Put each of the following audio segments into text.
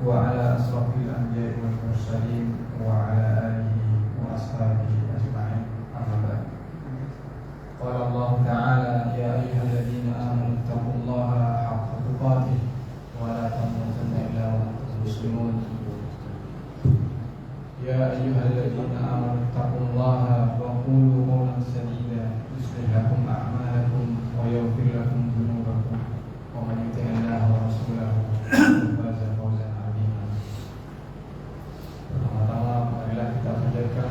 وعلى أشرف الأنبياء والمرسلين وعلى آله وأصحابه أجمعين. أما بعد. قال الله تعالى: يا أيها الذين آمنوا اتقوا الله حق تقاته ولا تموتن إلا وأنتم مسلمون. يا أيها الذين آمنوا اتقوا الله وقولوا قولا سديدا يصلح لكم أعمالكم ويغفر لكم ذنوبكم ومن يطع الله ورسوله فقد فاز فوزا عظيما. Pertama-tama marilah kita panjatkan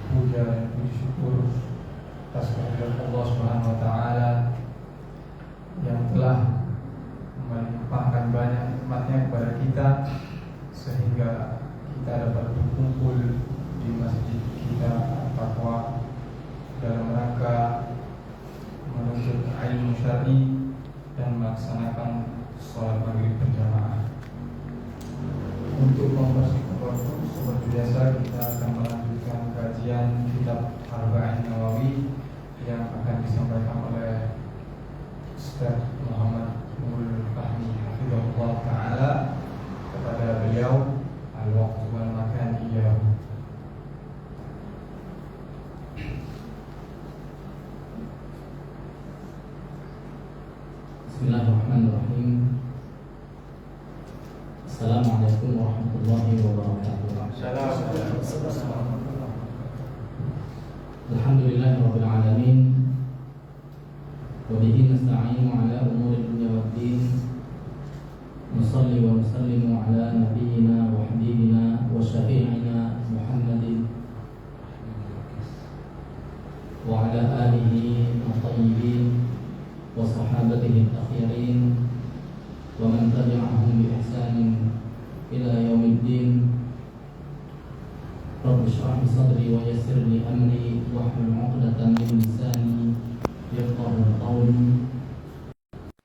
puja dan puji syukur atas kehadirat Allah Subhanahu wa taala yang telah melimpahkan banyak nikmat-Nya kepada kita sehingga kita dapat berkumpul di masjid kita Taqwa dalam rangka menuntut ilmu syar'i dan melaksanakan sholat maghrib berjamaah. Untuk mempersingkat waktu, seperti biasa kita akan melanjutkan kajian kitab Arba'in Nawawi yang akan disampaikan oleh Ustaz Muhammad Nurul Fahmi Hafizahullah Ta'ala. Kepada beliau al-waqtu wal makan iyahu. Bismillahirrahmanirrahim. Assalamualaikum warahmatullahi wabarakatuh. Alhamdulillahirabbil alamin. Wa bihi nasta'inu ala umuri dunya waddin. Nusalli wa nusallimu ala nabiyyina wa habibina wa syafi'ina Muhammadin wa ala alihi at-tayyibin wa sahabatihi al-akhirin wa man tabi'ahum bi ihsanin ila yaumiddin. Rabbi shrah li sadri wa yassir li amri wahlul 'uqdatam min lisani yafqahu qawli.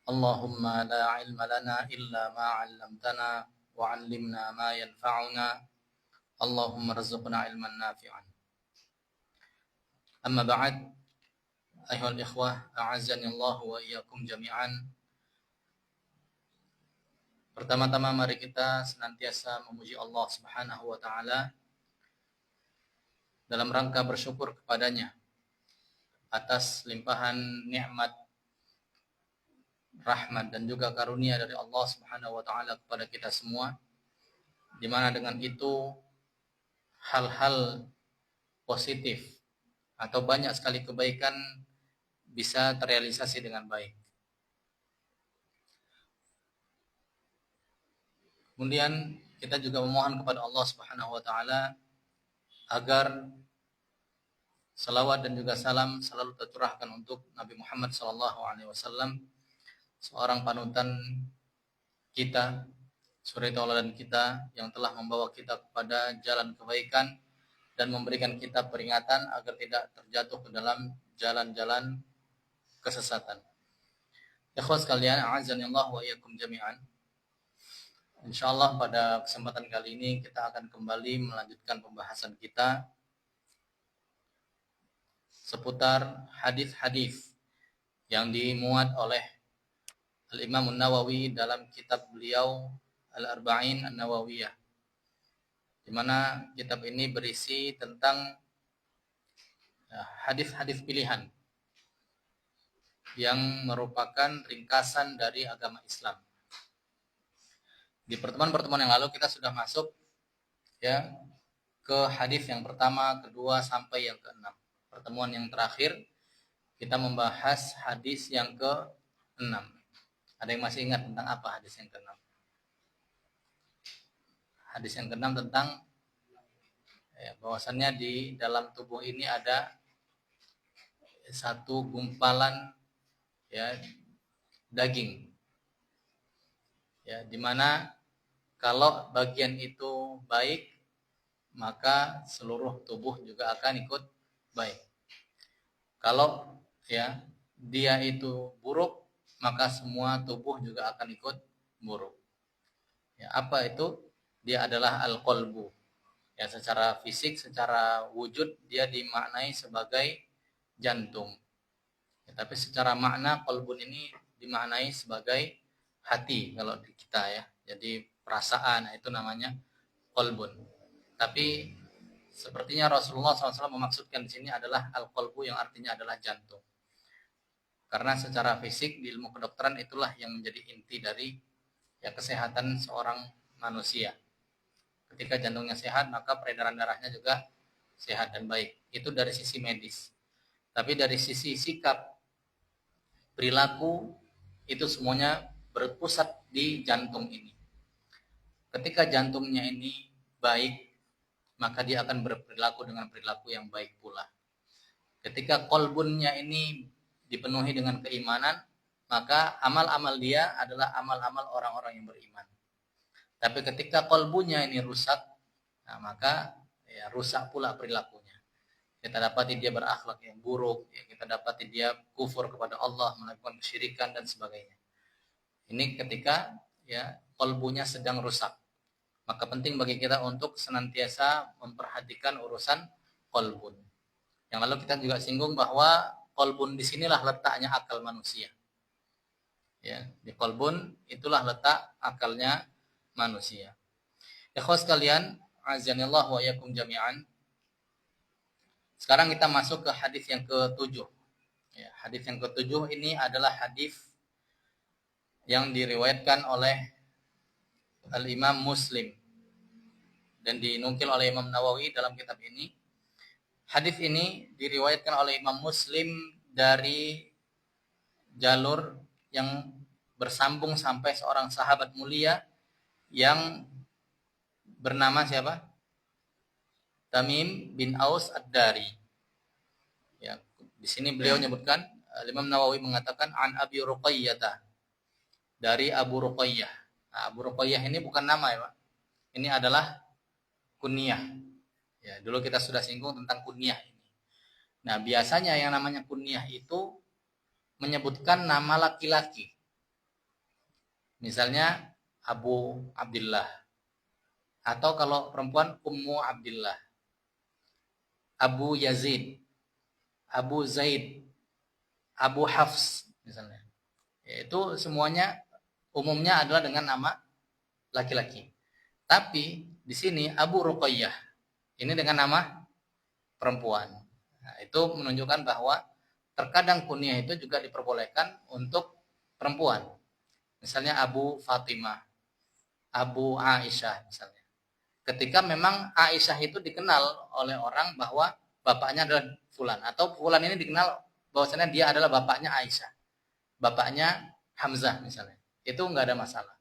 Allahumma la ilma lana illa ma 'allamtana wa 'allimna ma yanfa'una. Allahumma rzuqna ilman nafi'an. Amma ba'd. Ayuhal ikhwah, a'azzani Allah wa iyyakum jami'an. Pertama-tama mari kita senantiasa memuji Allah Subhanahu wa taala dalam rangka bersyukur kepadanya atas limpahan nikmat, rahmat dan juga karunia dari Allah Subhanahu wa taala kepada kita semua, di mana dengan itu hal-hal positif atau banyak sekali kebaikan bisa terrealisasi dengan baik. Kemudian kita juga memohon kepada Allah Subhanahu wa taala agar salawat dan juga salam selalu tercurahkan untuk Nabi Muhammad SAW, seorang panutan kita, suri tauladan kita yang telah membawa kita kepada jalan kebaikan dan memberikan kita peringatan agar tidak terjatuh ke dalam jalan-jalan kesesatan. Ikhwas sekalian, a'azzani Allah wa iyyakum jami'an. Insyaallah pada kesempatan kali ini kita akan kembali melanjutkan pembahasan kita seputar hadis-hadis yang dimuat oleh Al-Imam An-Nawawi dalam kitab beliau Al-Arba'in An-Nawawiyah, di mana kitab ini berisi tentang hadis-hadis pilihan yang merupakan ringkasan dari agama Islam. Di pertemuan-pertemuan yang lalu kita sudah masuk ke hadis yang pertama, kedua sampai yang keenam. Pertemuan yang terakhir kita membahas hadis yang ke-6. Ada yang masih ingat tentang apa hadis yang ke-6? Hadis yang ke-6 tentang bahwasannya di dalam tubuh ini ada satu gumpalan daging, di mana kalau bagian itu baik maka seluruh tubuh juga akan ikut baik. Kalau dia itu buruk maka semua tubuh juga akan ikut buruk. Apa itu? Dia adalah al-qalbu. Secara fisik, secara wujud dia dimaknai sebagai jantung. Tapi secara makna qalbun ini dimaknai sebagai hati kalau di kita Jadi perasaan, itu namanya qalbun. Tapi sepertinya Rasulullah SAW memaksudkan di sini adalah al-qalbu, yang artinya adalah jantung. Karena secara fisik di ilmu kedokteran itulah yang menjadi inti dari kesehatan seorang manusia. Ketika jantungnya sehat, maka peredaran darahnya juga sehat dan baik. Itu dari sisi medis. Tapi dari sisi sikap, perilaku, itu semuanya berpusat di jantung ini. Ketika jantungnya ini baik, maka dia akan berperilaku dengan perilaku yang baik pula. Ketika kolbunnya ini dipenuhi dengan keimanan, maka amal-amal dia adalah amal-amal orang-orang yang beriman. Tapi ketika kolbunya ini rusak, maka rusak pula perilakunya. Kita dapati dia berakhlak yang buruk, kita dapati dia kufur kepada Allah, melakukan kesyirikan dan sebagainya. Ini ketika kolbunya sedang rusak. Maka penting bagi kita untuk senantiasa memperhatikan urusan kolbun. Yang lalu kita juga singgung bahwa kolbun disinilah letaknya akal manusia. Di kolbun itulah letak akalnya manusia. Ikhwas sekalian, azanillah wa yakum jami'an. Sekarang kita masuk ke hadis yang ke-7. Hadis yang ke-7 ini adalah hadis yang diriwayatkan oleh Al-Imam Muslim dan dinukil oleh Imam Nawawi dalam kitab ini. Hadis ini diriwayatkan oleh Imam Muslim dari jalur yang bersambung sampai seorang sahabat mulia yang bernama siapa? Tamim bin Aus Ad-Dari. Di sini beliau menyebutkan, Imam Nawawi mengatakan an Abi Ruqayyah, dari Abu Ruqayyah. Abu Ruqayyah ini bukan nama ya Pak. Ini adalah kunyah. Dulu kita sudah singgung tentang kunyah ini. Nah, biasanya yang namanya kunyah itu menyebutkan nama laki-laki. Misalnya Abu Abdullah. Atau kalau perempuan Ummu Abdullah. Abu Yazid. Abu Zaid. Abu Hafs misalnya. Itu semuanya umumnya adalah dengan nama laki-laki. Tapi di sini Abu Ruqayyah ini dengan nama perempuan. Nah, itu menunjukkan bahwa terkadang kunyah itu juga diperbolehkan untuk perempuan. Misalnya Abu Fatimah, Abu Aisyah misalnya. Ketika memang Aisyah itu dikenal oleh orang bahwa bapaknya adalah fulan, atau fulan ini dikenal bahwasanya dia adalah bapaknya Aisyah, bapaknya Hamzah misalnya. Itu enggak ada masalah.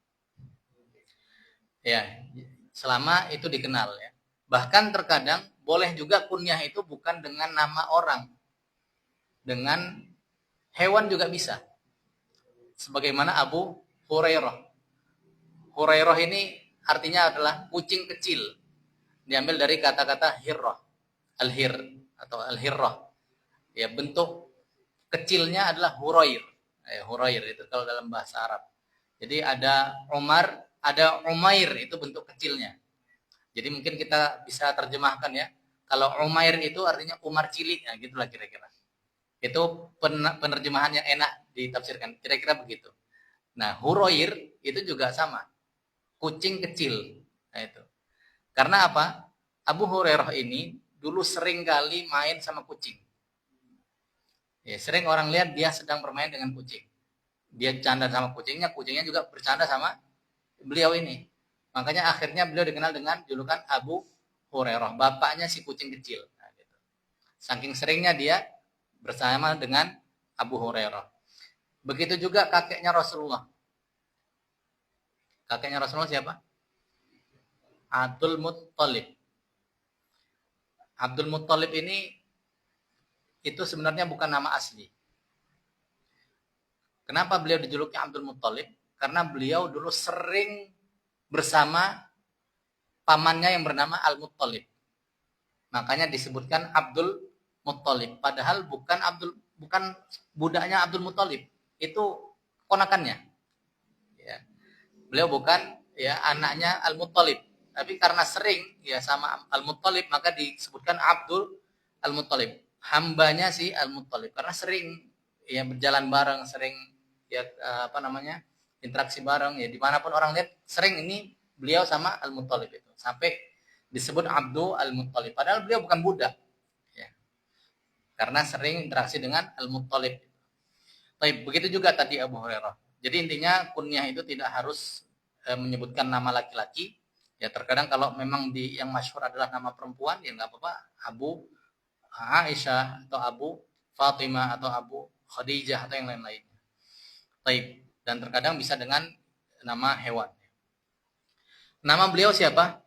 Selama itu dikenal ya. Bahkan terkadang boleh juga kunyah itu bukan dengan nama orang. Dengan hewan juga bisa. Sebagaimana Abu Hurairah. Hurairah ini artinya adalah kucing kecil. Diambil dari kata-kata hirrah. Al-hir atau al-hirrah. Bentuk kecilnya adalah hurair. Hurair itu kalau dalam bahasa Arab. Jadi ada Umar, ada Umair, itu bentuk kecilnya. Jadi mungkin kita bisa terjemahkan ya. Kalau Umair itu artinya Umar cilik, gitulah kira-kira. Itu penerjemahan yang enak ditafsirkan. Kira-kira begitu. Nah, Hurair itu juga sama. Kucing kecil. Nah, itu. Karena apa? Abu Hurairah ini dulu sering kali main sama kucing. Sering orang lihat dia sedang bermain dengan kucing. Dia bercanda sama kucingnya, kucingnya juga bercanda sama beliau ini. Makanya akhirnya beliau dikenal dengan julukan Abu Hurairah, bapaknya si kucing kecil. Nah, gitu. Saking seringnya dia bersama dengan Abu Hurairah. Begitu juga kakeknya Rasulullah. Kakeknya Rasulullah siapa? Abdul Muttalib. Abdul Muttalib ini itu sebenarnya bukan nama asli. Kenapa beliau dijuluki Abdul Muttalib? Karena beliau dulu sering bersama pamannya yang bernama Al-Muttalib. Makanya disebutkan Abdul Muttalib. Padahal bukan budaknya Abdul Muttalib. Itu ponakannya. Beliau bukan anaknya Al-Muttalib. Tapi karena sering sama Al-Muttalib, maka disebutkan Abdul Al-Muttalib. Hambanya si Al-Muttalib. Karena sering berjalan bareng, sering interaksi bareng, dimanapun orang lihat sering ini beliau sama Al-Muttalib itu. Sampai disebut Abdu Al-Muttalib. Padahal beliau bukan budak. Ya. Karena sering interaksi dengan Al-Muttalib. Baik, begitu juga tadi Abu Hurairah. Jadi intinya kunyah itu tidak harus menyebutkan nama laki-laki. Ya terkadang kalau memang yang masyhur adalah nama perempuan, ya nggak apa-apa. Abu Aisyah atau Abu Fatimah atau Abu Khadijah atau yang lain-lainnya. Baik, dan terkadang bisa dengan nama hewan. Nama beliau siapa?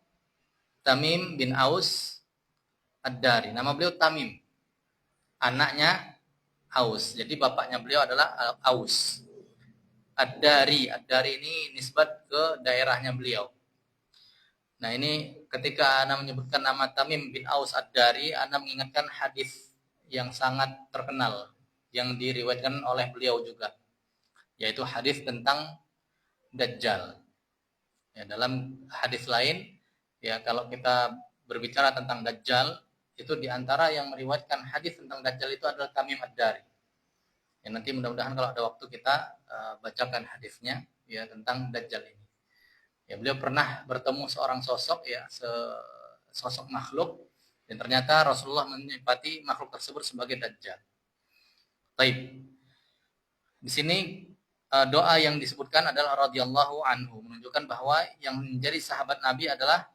Tamim bin Aus Ad-Dari. Nama beliau Tamim. Anaknya Aus. Jadi bapaknya beliau adalah Aus. Ad-Dari. Ad-Dari ini nisbat ke daerahnya beliau. Nah ini ketika Ana menyebutkan nama Tamim bin Aus Ad-Dari, Ana mengingatkan hadis yang sangat terkenal yang diriwayatkan oleh beliau juga, yaitu hadis tentang Dajjal. Ya, dalam hadis lain, ya kalau kita berbicara tentang Dajjal, itu diantara yang meriwayatkan hadis tentang Dajjal itu adalah Tamim Ad-Dari. Ya, nanti mudah-mudahan kalau ada waktu kita bacakan hadisnya ya tentang Dajjal ini. Ya, beliau pernah bertemu seorang sosok ya, sosok makhluk, dan ternyata Rasulullah menyifati makhluk tersebut sebagai Dajjal. Baik. Di sini doa yang disebutkan adalah radhiyallahu anhu, menunjukkan bahwa yang menjadi sahabat Nabi adalah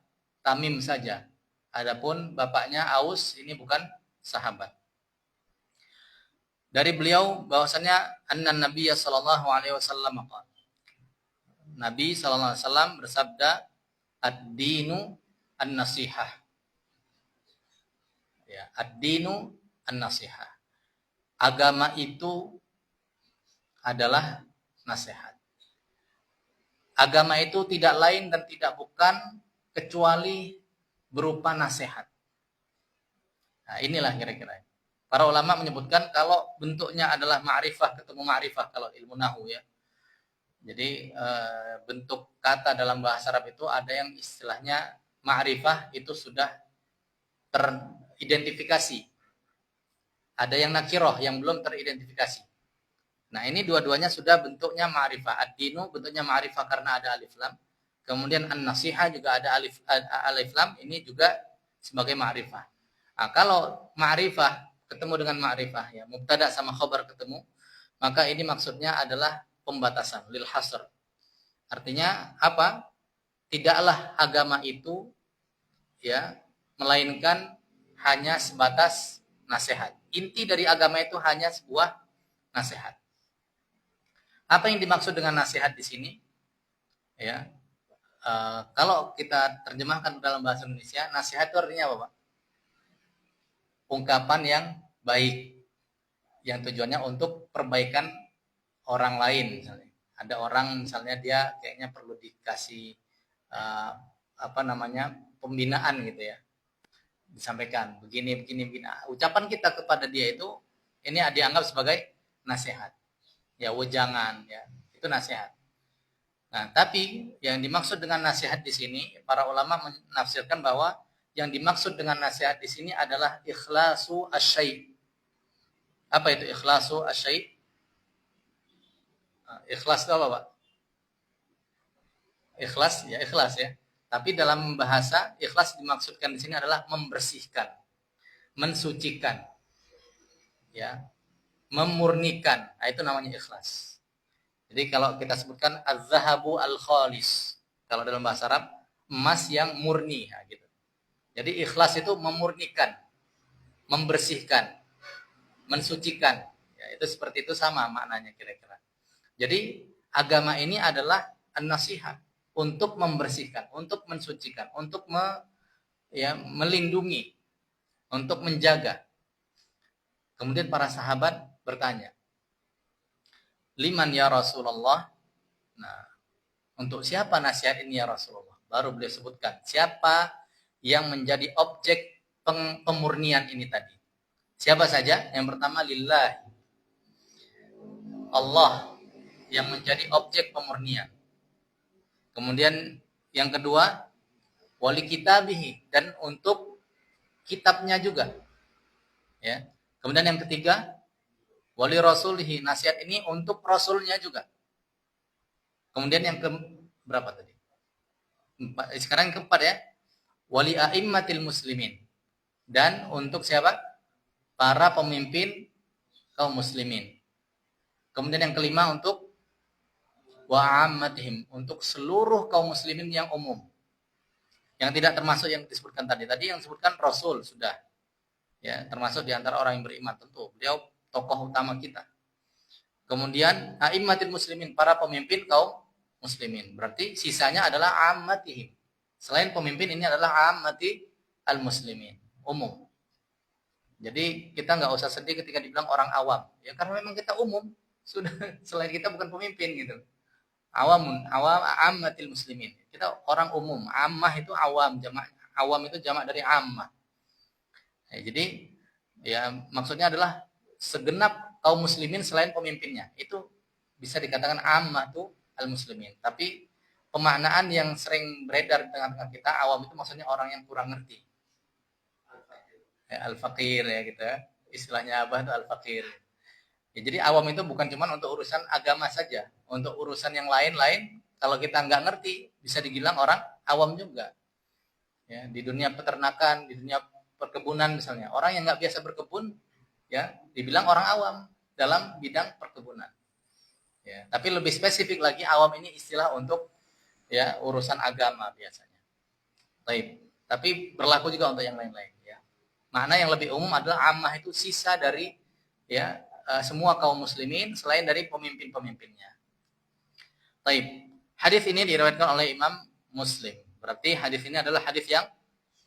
Tamim saja. Adapun bapaknya Aus ini bukan sahabat. Dari beliau bahwasanya annan Nabiy sallallahu alaihi wasallam qala, Nabi sallallahu alaihi wasallam bersabda, ad-dinu an-nasihah. Ya, ad-dinu an-nasihah. Agama itu adalah nasihat. Agama itu tidak lain dan tidak bukan kecuali berupa nasihat. Nah, inilah kira-kira. Para ulama menyebutkan kalau bentuknya adalah ma'rifah ketemu ma'rifah kalau ilmu nahwu ya. Jadi bentuk kata dalam bahasa Arab itu ada yang istilahnya ma'rifah itu sudah teridentifikasi. Ada yang nakirah yang belum teridentifikasi. Nah ini dua-duanya sudah bentuknya ma'rifah. Ad-dinu bentuknya ma'rifah karena ada alif lam. Kemudian an-nasihah juga ada alif lam. Ini juga sebagai ma'rifah. Nah, kalau ma'rifah ketemu dengan ma'rifah ya, mubtada sama khabar ketemu, maka ini maksudnya adalah pembatasan lil hasr. Artinya apa? Tidaklah agama itu ya melainkan hanya sebatas nasihat. Inti dari agama itu hanya sebuah nasihat. Apa yang dimaksud dengan nasihat di sini? Ya, kalau kita terjemahkan dalam bahasa Indonesia, nasihat itu artinya apa, Pak? Ungkapan yang baik, yang tujuannya untuk perbaikan orang lain. Misalnya ada orang misalnya dia kayaknya perlu dikasih pembinaan gitu ya, disampaikan begini. Ucapan kita kepada dia itu ini dianggap sebagai nasihat. Ya wejangan ya, itu nasihat. Nah, tapi yang dimaksud dengan nasihat di sini para ulama menafsirkan bahwa yang dimaksud dengan nasihat di sini adalah ikhlasu asyai'. Apa itu ikhlasu asyai'? Ikhlas itu apa, Pak? Ikhlas ya. Tapi dalam bahasa ikhlas dimaksudkan di sini adalah membersihkan, mensucikan. Ya. Memurnikan. Nah, itu namanya ikhlas. Jadi kalau kita sebutkan az-zahabu al-khalis. Kalau dalam bahasa Arab, emas yang murni, nah, gitu. Jadi ikhlas itu memurnikan, membersihkan, mensucikan. Ya, itu seperti itu sama maknanya kira-kira. Jadi agama ini adalah an-nasihat, untuk membersihkan, untuk mensucikan, untuk melindungi, untuk menjaga. Kemudian para sahabat bertanya, liman ya Rasulullah? Nah, untuk siapa nasihat ini ya Rasulullah? Baru beliau sebutkan siapa yang menjadi objek pemurnian ini tadi. Siapa saja? Yang pertama lillah, Allah yang menjadi objek pemurnian. Kemudian yang kedua wali kitabihi, dan untuk kitabnya juga. Ya. Kemudian yang ketiga wali rasulihi, nasihat ini untuk rasulnya juga. Kemudian yang berapa tadi? Sekarang yang keempat ya. Wali a'immatil muslimin. Dan untuk siapa? Para pemimpin kaum muslimin. Kemudian yang kelima untuk wa'ammatihim, untuk seluruh kaum muslimin yang umum. Yang tidak termasuk yang disebutkan tadi. Tadi yang disebutkan Rasul sudah. Ya, termasuk di antara orang yang beriman tentu. Beliau tokoh utama kita. Kemudian a'immatil muslimin, para pemimpin kaum muslimin. Berarti sisanya adalah ammatihim. Selain pemimpin ini adalah ammati al-muslimin, umum. Jadi kita nggak usah sedih ketika dibilang orang awam. Ya karena memang kita umum. Sudah, selain kita bukan pemimpin gitu. Awam ammatil muslimin. Kita orang umum. Ammah itu awam, awam itu jamak dari ammah. Ya, jadi ya maksudnya adalah segenap kaum muslimin selain pemimpinnya. Itu bisa dikatakan ammah tuh al-muslimin. Tapi pemaknaan yang sering beredar di tengah-tengah kita, awam itu maksudnya orang yang kurang ngerti. Ya, al-faqir ya gitu ya. Istilahnya Abah itu al-faqir. Ya, jadi awam itu bukan cuma untuk urusan agama saja. Untuk urusan yang lain-lain, kalau kita nggak ngerti, bisa dibilang orang awam juga. Ya, di dunia peternakan, di dunia perkebunan misalnya. Orang yang nggak biasa berkebun, ya dibilang orang awam dalam bidang perkebunan. Ya, tapi lebih spesifik lagi, awam ini istilah untuk ya urusan agama biasanya. Tapi berlaku juga untuk yang lain-lain. Ya. Makna yang lebih umum adalah ammah itu sisa dari ya semua kaum muslimin selain dari pemimpin-pemimpinnya. Hadis ini diriwayatkan oleh Imam Muslim. Berarti hadis ini adalah hadis yang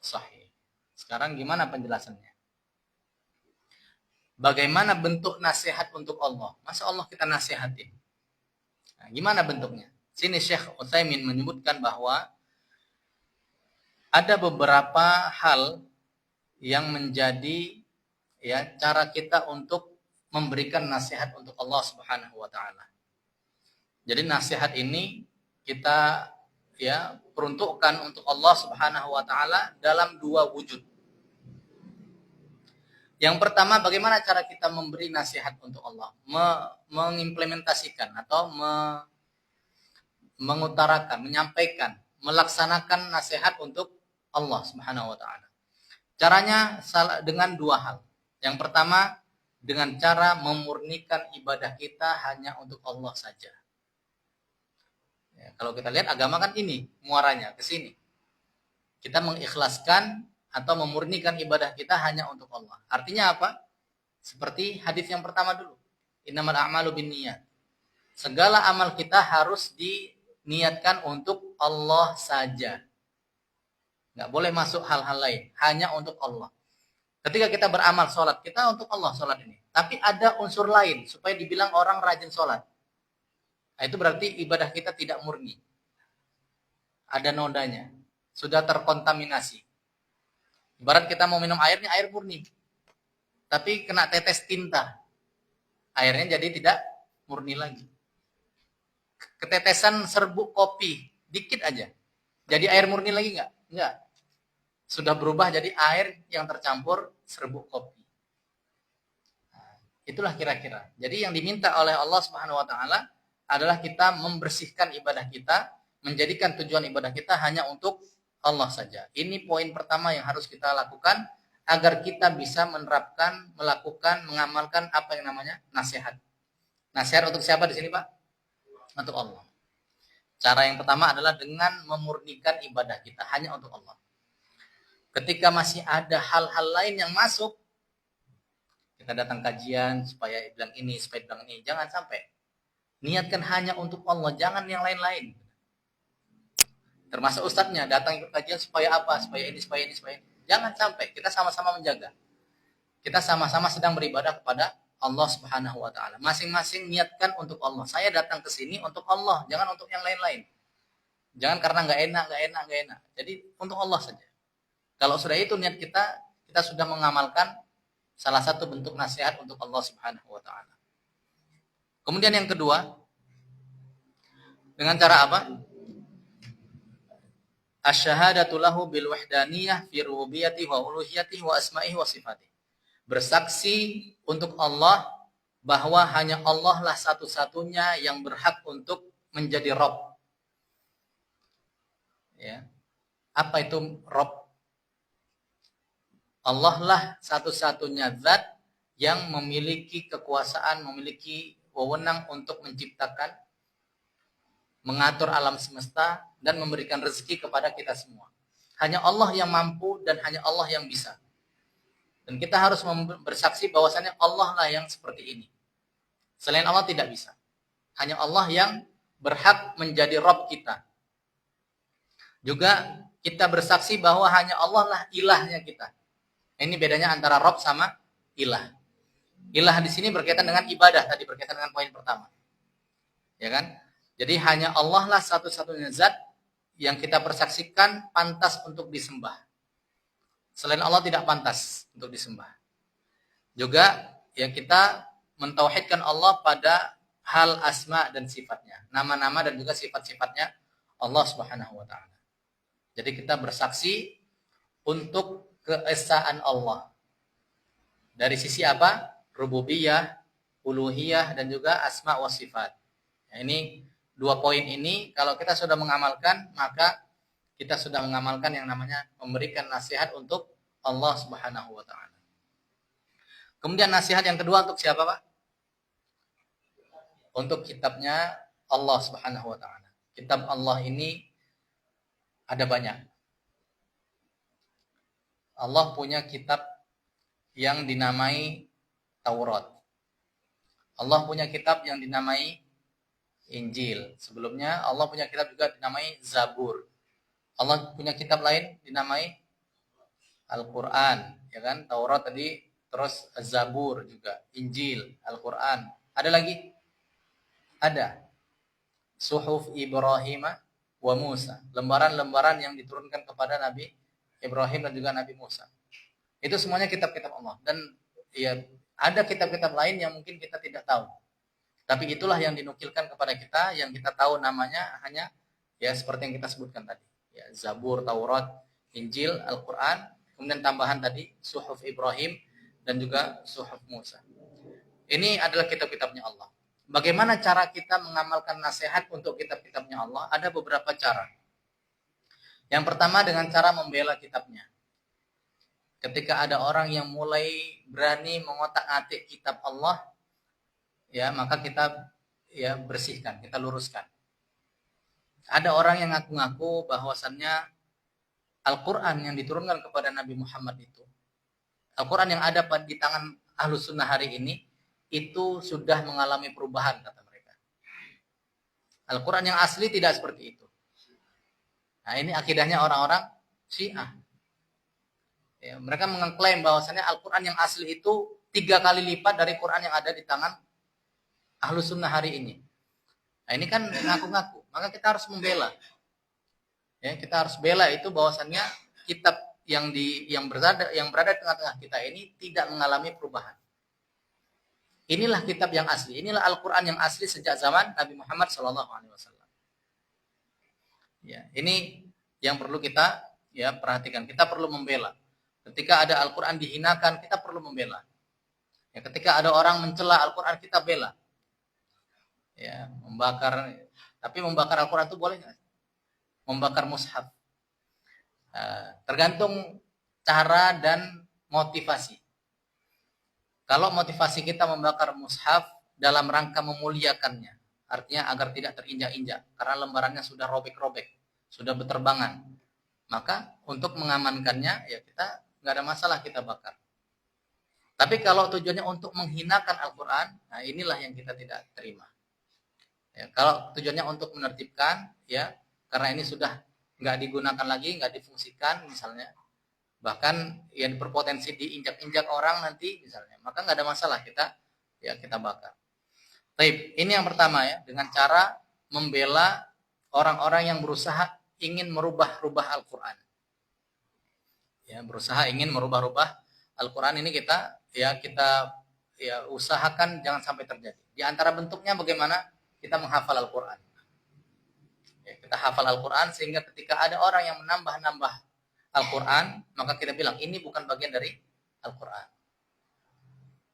sahih. Sekarang gimana penjelasannya? Bagaimana bentuk nasihat untuk Allah? Masa Allah kita nasihatin? Nah, gimana bentuknya? Sini Syekh Utsaimin menyebutkan bahwa ada beberapa hal yang menjadi ya cara kita untuk memberikan nasihat untuk Allah Subhanahu wa taala. Jadi nasihat ini kita ya peruntukkan untuk Allah Subhanahu wa taala dalam dua wujud. Yang pertama, bagaimana cara kita memberi nasihat untuk Allah? Mengimplementasikan atau mengutarakan, menyampaikan, melaksanakan nasihat untuk Allah Subhanahu wa taala. Caranya dengan dua hal. Yang pertama, dengan cara memurnikan ibadah kita hanya untuk Allah saja. Ya, kalau kita lihat agama kan ini muaranya ke sini. Kita mengikhlaskan atau memurnikan ibadah kita hanya untuk Allah. Artinya apa? Seperti hadis yang pertama dulu. Innamal a'malu binniyat. Segala amal kita harus diniatkan untuk Allah saja. Nggak boleh masuk hal-hal lain, hanya untuk Allah. Ketika kita beramal sholat, kita untuk Allah sholat ini. Tapi ada unsur lain supaya dibilang orang rajin sholat. Nah, itu berarti ibadah kita tidak murni. Ada nodanya. Sudah terkontaminasi. Ibarat kita mau minum airnya, air murni. Tapi kena tetes tinta. Airnya jadi tidak murni lagi. Ketetesan serbuk kopi, dikit aja. Jadi air murni lagi nggak? Nggak. Sudah berubah jadi air yang tercampur serbuk kopi. Nah, itulah kira-kira. Jadi yang diminta oleh Allah Subhanahu wa taala adalah kita membersihkan ibadah kita, menjadikan tujuan ibadah kita hanya untuk Allah saja. Ini poin pertama yang harus kita lakukan agar kita bisa menerapkan, melakukan, mengamalkan apa yang namanya nasihat. Nasihat untuk siapa di sini, Pak? Untuk Allah. Cara yang pertama adalah dengan memurnikan ibadah kita hanya untuk Allah. Ketika masih ada hal-hal lain yang masuk, kita datang kajian supaya bilang ini, supaya bilang ini. Jangan sampai. Niatkan hanya untuk Allah, jangan yang lain-lain. Termasuk ustadznya, datang ikut kajian supaya apa? Supaya ini, supaya ini, supaya ini. Jangan sampai. Kita sama-sama menjaga. Kita sama-sama sedang beribadah kepada Allah Subhanahu wa taala. Masing-masing niatkan untuk Allah. Saya datang ke sini untuk Allah, jangan untuk yang lain-lain. Jangan karena nggak enak. Jadi untuk Allah saja. Kalau sudah itu niat kita sudah mengamalkan salah satu bentuk nasihat untuk Allah Subhanahu wa taala. Kemudian yang kedua, dengan cara apa? Asyhadatu lahu bil wahdaniyah fi rububiyyatihi wa uluhiyyatihi wa asma'ihi wa sifatihi. Bersaksi untuk Allah bahwa hanya Allah lah satu-satunya yang berhak untuk menjadi Rabb. Ya. Apa itu Rabb? Allah lah satu-satunya zat yang memiliki kekuasaan, memiliki wewenang untuk menciptakan, mengatur alam semesta, dan memberikan rezeki kepada kita semua. Hanya Allah yang mampu dan hanya Allah yang bisa. Dan kita harus bersaksi bahwasannya Allah lah yang seperti ini. Selain Allah tidak bisa. Hanya Allah yang berhak menjadi Rabb kita. Juga kita bersaksi bahwa hanya Allah lah ilahnya kita. Ini bedanya antara Rabb sama ilah. Ilah di sini berkaitan dengan ibadah, tadi berkaitan dengan poin pertama. Ya kan? Jadi hanya Allah lah satu-satunya zat yang kita persaksikan pantas untuk disembah. Selain Allah tidak pantas untuk disembah. Juga ya kita mentauhidkan Allah pada hal asma dan sifatnya, nama-nama dan juga sifat-sifatnya Allah Subhanahu wa taala. Jadi kita bersaksi untuk keesaan Allah. Dari sisi apa? Rububiyah, uluhiyah, dan juga asma wa sifat. Nah, ini dua poin ini kalau kita sudah mengamalkan, maka kita sudah mengamalkan yang namanya memberikan nasihat untuk Allah Subhanahu wa taala. Kemudian nasihat yang kedua untuk siapa, Pak? Untuk kitabnya Allah Subhanahu wa taala. Kitab Allah ini ada banyak. Allah punya kitab yang dinamai Taurat. Allah punya kitab yang dinamai Injil. Sebelumnya Allah punya kitab juga dinamai Zabur. Allah punya kitab lain dinamai Al-Quran, ya kan? Taurat tadi, terus Zabur juga, Injil, Al-Quran. Ada lagi? Ada. Suhuf Ibrahim wa Musa. Lembaran-lembaran yang diturunkan kepada Nabi Ibrahim dan juga Nabi Musa. Itu semuanya kitab-kitab Allah. Dan ya ada kitab-kitab lain yang mungkin kita tidak tahu. Tapi itulah yang dinukilkan kepada kita, yang kita tahu namanya hanya ya seperti yang kita sebutkan tadi. Ya, Zabur, Taurat, Injil, Al-Quran, kemudian tambahan tadi Suhuf Ibrahim dan juga Suhuf Musa. Ini adalah kitab-kitabnya Allah. Bagaimana cara kita mengamalkan nasihat untuk kitab-kitabnya Allah? Ada beberapa cara. Yang pertama dengan cara membela kitabnya. Ketika ada orang yang mulai berani mengotak-atik kitab Allah, ya maka kita ya bersihkan, kita luruskan. Ada orang yang ngaku-ngaku bahwasannya Al-Quran yang diturunkan kepada Nabi Muhammad itu, Al-Quran yang ada di tangan Ahlus Sunnah hari ini, itu sudah mengalami perubahan, kata mereka. Al-Quran yang asli tidak seperti itu. Nah, ini akidahnya orang-orang Syiah. Ya, mereka mengklaim bahwasannya Al-Quran yang asli itu 3 kali lipat dari Quran yang ada di tangan Ahlus Sunnah hari ini. Nah, ini kan ngaku-ngaku. Maka kita harus membela. Ya, kita harus bela itu bahwasannya kitab yang berada di tengah-tengah kita ini tidak mengalami perubahan. Inilah kitab yang asli. Inilah Al-Quran yang asli sejak zaman Nabi Muhammad SAW. Ya, ini yang perlu kita ya perhatikan. Kita perlu membela. Ketika ada Al-Quran dihinakan, kita perlu membela. Ya, ketika ada orang mencela Al-Quran, kita bela. Ya, membakar. Tapi membakar Al-Quran itu boleh nggak? Membakar mushaf. Tergantung cara dan motivasi. Kalau motivasi kita membakar mushaf dalam rangka memuliakannya, artinya agar tidak terinjak-injak, karena lembarannya sudah robek-robek, sudah berterbangan, maka untuk mengamankannya, ya kita nggak ada masalah kita bakar. Tapi kalau tujuannya untuk menghinakan Al-Quran, nah inilah yang kita tidak terima. Ya, kalau tujuannya untuk menertibkan, ya karena ini sudah nggak digunakan lagi, nggak difungsikan misalnya, bahkan yang berpotensi diinjak-injak orang nanti misalnya, maka nggak ada masalah kita bakar. Baik, ini yang pertama ya, dengan cara membela orang-orang yang berusaha ingin merubah-rubah Al-Quran. Ya, berusaha ingin merubah-rubah Al-Quran ini kita usahakan jangan sampai terjadi. Di antara bentuknya bagaimana kita menghafal Al-Quran. Ya, kita hafal Al-Quran sehingga ketika ada orang yang menambah-nambah Al-Quran, maka kita bilang ini bukan bagian dari Al-Quran.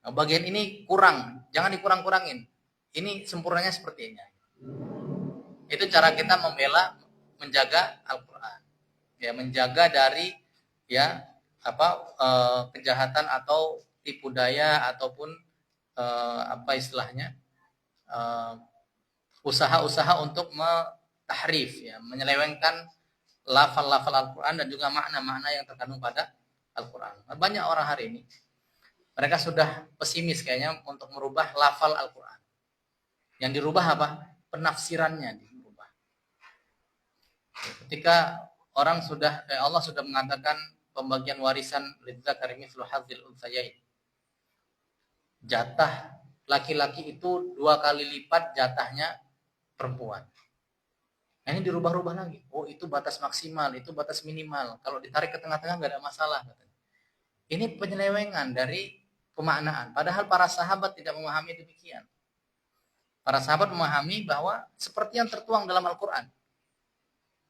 Nah, bagian ini kurang, jangan dikurang-kurangin. Ini sempurnanya seperti ini. Itu cara kita membela, menjaga Al-Quran. ya menjaga dari ya kejahatan atau tipu daya ataupun istilahnya usaha-usaha untuk tahrif, ya, menyelewengkan lafal-lafal Al-Quran dan juga makna-makna yang terkandung pada Al-Quran. Banyak orang hari ini, mereka sudah pesimis kayaknya untuk merubah lafal Al-Quran. Yang dirubah apa? Penafsirannya dirubah. Ketika orang Allah sudah mengatakan pembagian warisan lidzakari mithlu hadzil unthayain. Jatah laki-laki itu 2 kali lipat jatahnya perempuan. Nah, ini dirubah-rubah lagi. Oh, itu batas maksimal, itu batas minimal. Kalau ditarik ke tengah-tengah nggak ada masalah, katanya. Ini penyelewengan dari pemaknaan. Padahal para sahabat tidak memahami demikian. Para sahabat memahami bahwa seperti yang tertuang dalam Al-Quran.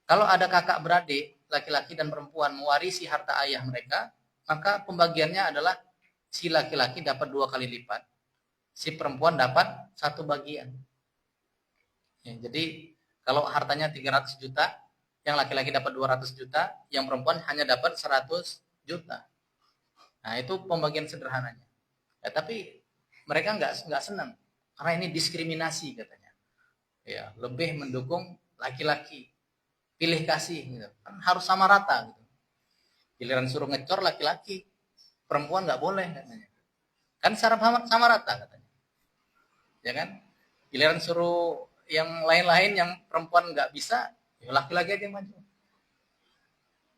Kalau ada kakak beradik, laki-laki dan perempuan mewarisi harta ayah mereka, maka pembagiannya adalah si laki-laki dapat 2 kali lipat, si perempuan dapat 1 bagian. Ya, jadi kalau hartanya 300 juta, yang laki-laki dapat 200 juta, yang perempuan hanya dapat 100 juta. Nah, itu pembagian sederhananya. Ya, tapi mereka nggak senang karena ini diskriminasi katanya. Ya, lebih mendukung laki-laki. Pilih kasih gitu. Kan harus sama rata gitu. Giliran suruh ngecor laki-laki, perempuan nggak boleh katanya. Kan secara sama rata katanya. Ya kan? Giliran suruh yang lain-lain yang perempuan nggak bisa, ya laki-laki aja yang maju.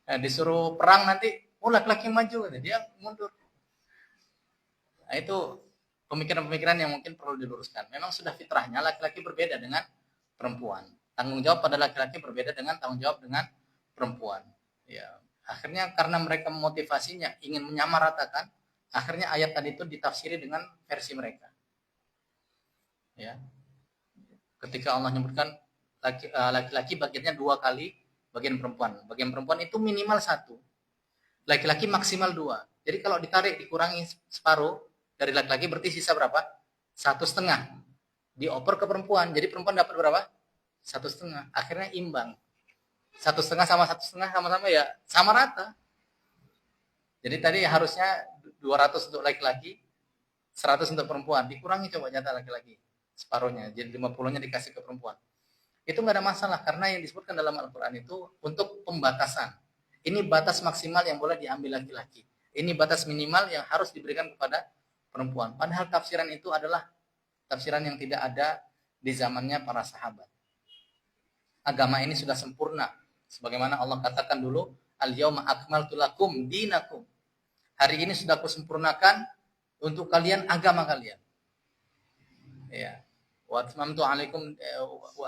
Nah, disuruh perang nanti, laki-laki yang maju, dia mundur. Nah, itu pemikiran-pemikiran yang mungkin perlu diluruskan. Memang sudah fitrahnya laki-laki berbeda dengan perempuan. Tanggung jawab pada laki-laki berbeda dengan tanggung jawab dengan perempuan. Ya, akhirnya karena mereka motivasinya ingin menyamaratakan, akhirnya ayat tadi itu ditafsiri dengan versi mereka. Ya. Ketika Allah menyebutkan laki-laki bagiannya 2 kali bagian perempuan. Bagian perempuan itu minimal 1. Laki-laki maksimal 2. Jadi kalau ditarik dikurangi separuh dari laki-laki berarti sisa berapa? 1,5. Dioper ke perempuan. Jadi perempuan dapat berapa? 1,5. Akhirnya imbang. 1,5 sama 1,5 sama-sama ya sama rata. Jadi tadi harusnya 200 untuk laki-laki, 100 untuk perempuan. Dikurangi coba jatah laki-laki. Separuhnya, jadi 50-nya dikasih ke perempuan. Itu nggak ada masalah, karena yang disebutkan dalam Al-Quran itu untuk pembatasan. Ini batas maksimal yang boleh diambil laki-laki. Ini batas minimal yang harus diberikan kepada perempuan. Padahal tafsiran itu adalah tafsiran yang tidak ada di zamannya para sahabat. Agama ini sudah sempurna. Sebagaimana Allah katakan dulu, Al-yawma akmaltu lakum dinakum. Hari ini sudah aku sempurnakan untuk kalian agama kalian. Ya. Wa atmamtu alaikum wa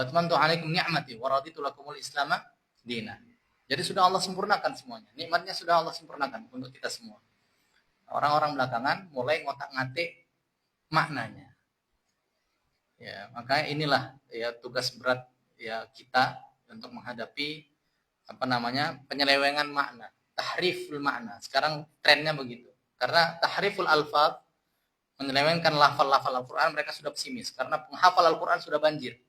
atmamtu alaikum ni'mati wa raditu lakumul islama dina. Jadi sudah Allah sempurnakan semuanya. Nikmatnya sudah Allah sempurnakan untuk kita semua. Orang-orang belakangan mulai ngotak-ngatik maknanya. Ya, maka inilah ya tugas berat ya kita untuk menghadapi penyelewengan makna, tahriful makna. Sekarang trennya begitu. Karena tahriful alfaz, menyelewengkan lafal-lafal Al-Quran, mereka sudah pesimis. Karena penghafal Al-Quran sudah banjir.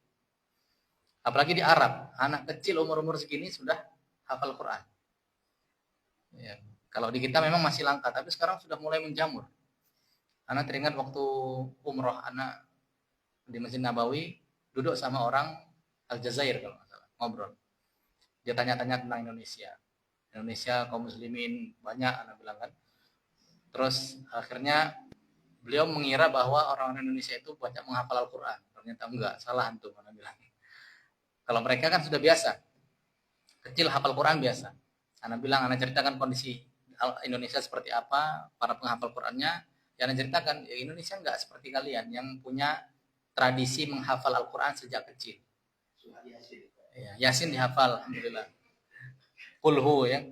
Apalagi di Arab, anak kecil umur-umur segini sudah hafal Al-Quran. Ya, kalau di kita memang masih langka, tapi sekarang sudah mulai menjamur. Anak teringat waktu umroh anak di Masjid Nabawi, duduk sama orang Aljazair kalau nggak salah, ngobrol. Dia tanya-tanya tentang Indonesia. Indonesia kaum muslimin banyak, anak bilang kan. Terus akhirnya beliau mengira bahwa orang Indonesia itu banyak menghafal Al-Quran. Ternyata enggak, salah antum, anak bilang. Kalau mereka kan sudah biasa, kecil hafal Quran biasa. Anak bilang, anak ceritakan kondisi Indonesia seperti apa, para penghafal Qurannya. Ya, anak ceritakan, ya Indonesia enggak seperti kalian yang punya tradisi menghafal Al-Quran sejak kecil. Ya, Yasin dihafal, alhamdulillah. Kulhu ya,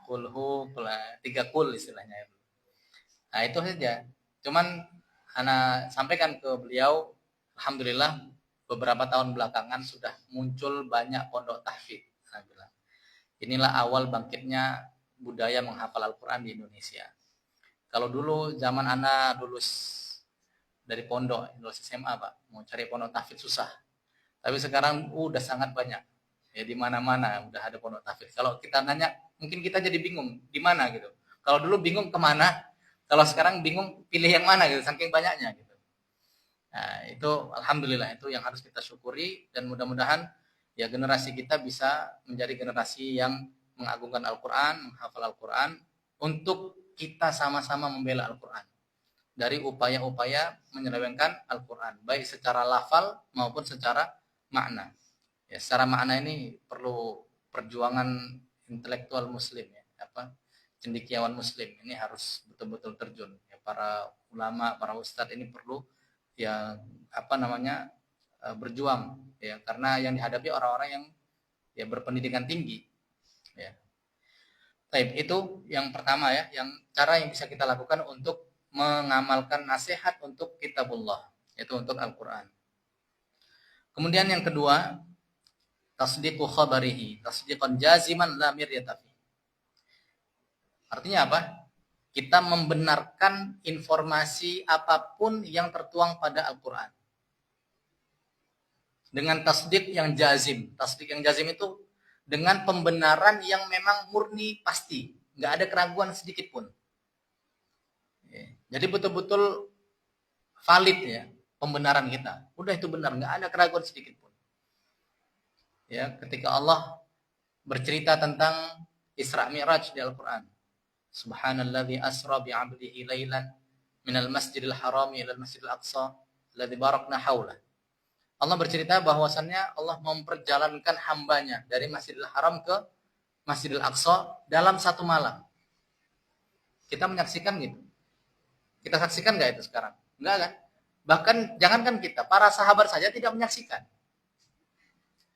kulhu, 3 kul istilahnya. Nah itu saja. Cuman anak sampaikan ke beliau, alhamdulillah beberapa tahun belakangan sudah muncul banyak pondok tahfidz. Inilah awal bangkitnya budaya menghafal Al-Quran di Indonesia. Kalau dulu zaman anak lulus dari pondok, lulus SMA Pak, mau cari pondok tahfidz susah. Tapi sekarang udah sangat banyak. Ya di mana-mana udah ada pondok tahfidz. Kalau kita nanya, mungkin kita jadi bingung di mana gitu. Kalau dulu bingung kemana, kalau sekarang bingung pilih yang mana gitu, saking banyaknya gitu. Nah, itu alhamdulillah itu yang harus kita syukuri, dan mudah-mudahan ya generasi kita bisa menjadi generasi yang mengagungkan Al-Qur'an, menghafal Al-Qur'an, untuk kita sama-sama membela Al-Qur'an dari upaya-upaya menyelewengkan Al-Qur'an, baik secara lafal maupun secara makna. Ya, secara makna ini perlu perjuangan intelektual muslim ya, cendekiawan muslim ini harus betul-betul terjun. Ya, para ulama, para ustadz ini perlu ya berjuang ya, karena yang dihadapi orang-orang yang ya berpendidikan tinggi ya. Baik, itu yang pertama ya, yang cara yang bisa kita lakukan untuk mengamalkan nasihat untuk kitabullah, yaitu untuk Al-Qur'an. Kemudian yang kedua, tasdiqu khabarihi, tasdiqan jaziman la miryata fi. Artinya apa? Kita membenarkan informasi apapun yang tertuang pada Al-Qur'an. Dengan tasdik yang jazim. Tasdik yang jazim itu dengan pembenaran yang memang murni pasti, nggak ada keraguan sedikit pun. Jadi betul-betul valid ya pembenaran kita. Udah itu benar, nggak ada keraguan sedikit pun. Ya, ketika Allah bercerita tentang Isra Mi'raj di Al-Qur'an. Subhanalladzi asra bi 'abdihi lailan minal masjidil harami ilal masjidil aqsa alladzi barakna haula. Allah bercerita bahwasannya Allah memperjalankan hambanya dari Masjidil Haram ke Masjidil Aqsa dalam satu malam. Kita menyaksikan gitu. Kita saksikan nggak itu sekarang? Enggak kan? Bahkan jangankan kita, para sahabat saja tidak menyaksikan.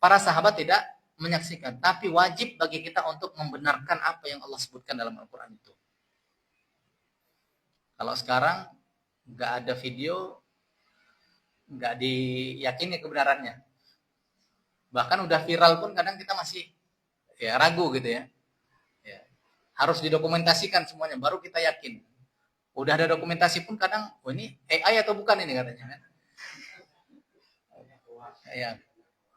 Para sahabat tidak menyaksikan, tapi wajib bagi kita untuk membenarkan apa yang Allah sebutkan dalam Al-Quran itu. Kalau sekarang nggak ada video, nggak diyakini kebenarannya. Bahkan udah viral pun kadang kita masih ya ragu gitu ya. Harus didokumentasikan semuanya baru kita yakin. Udah ada dokumentasi pun kadang, oh ini AI atau bukan ini katanya kan. Ya.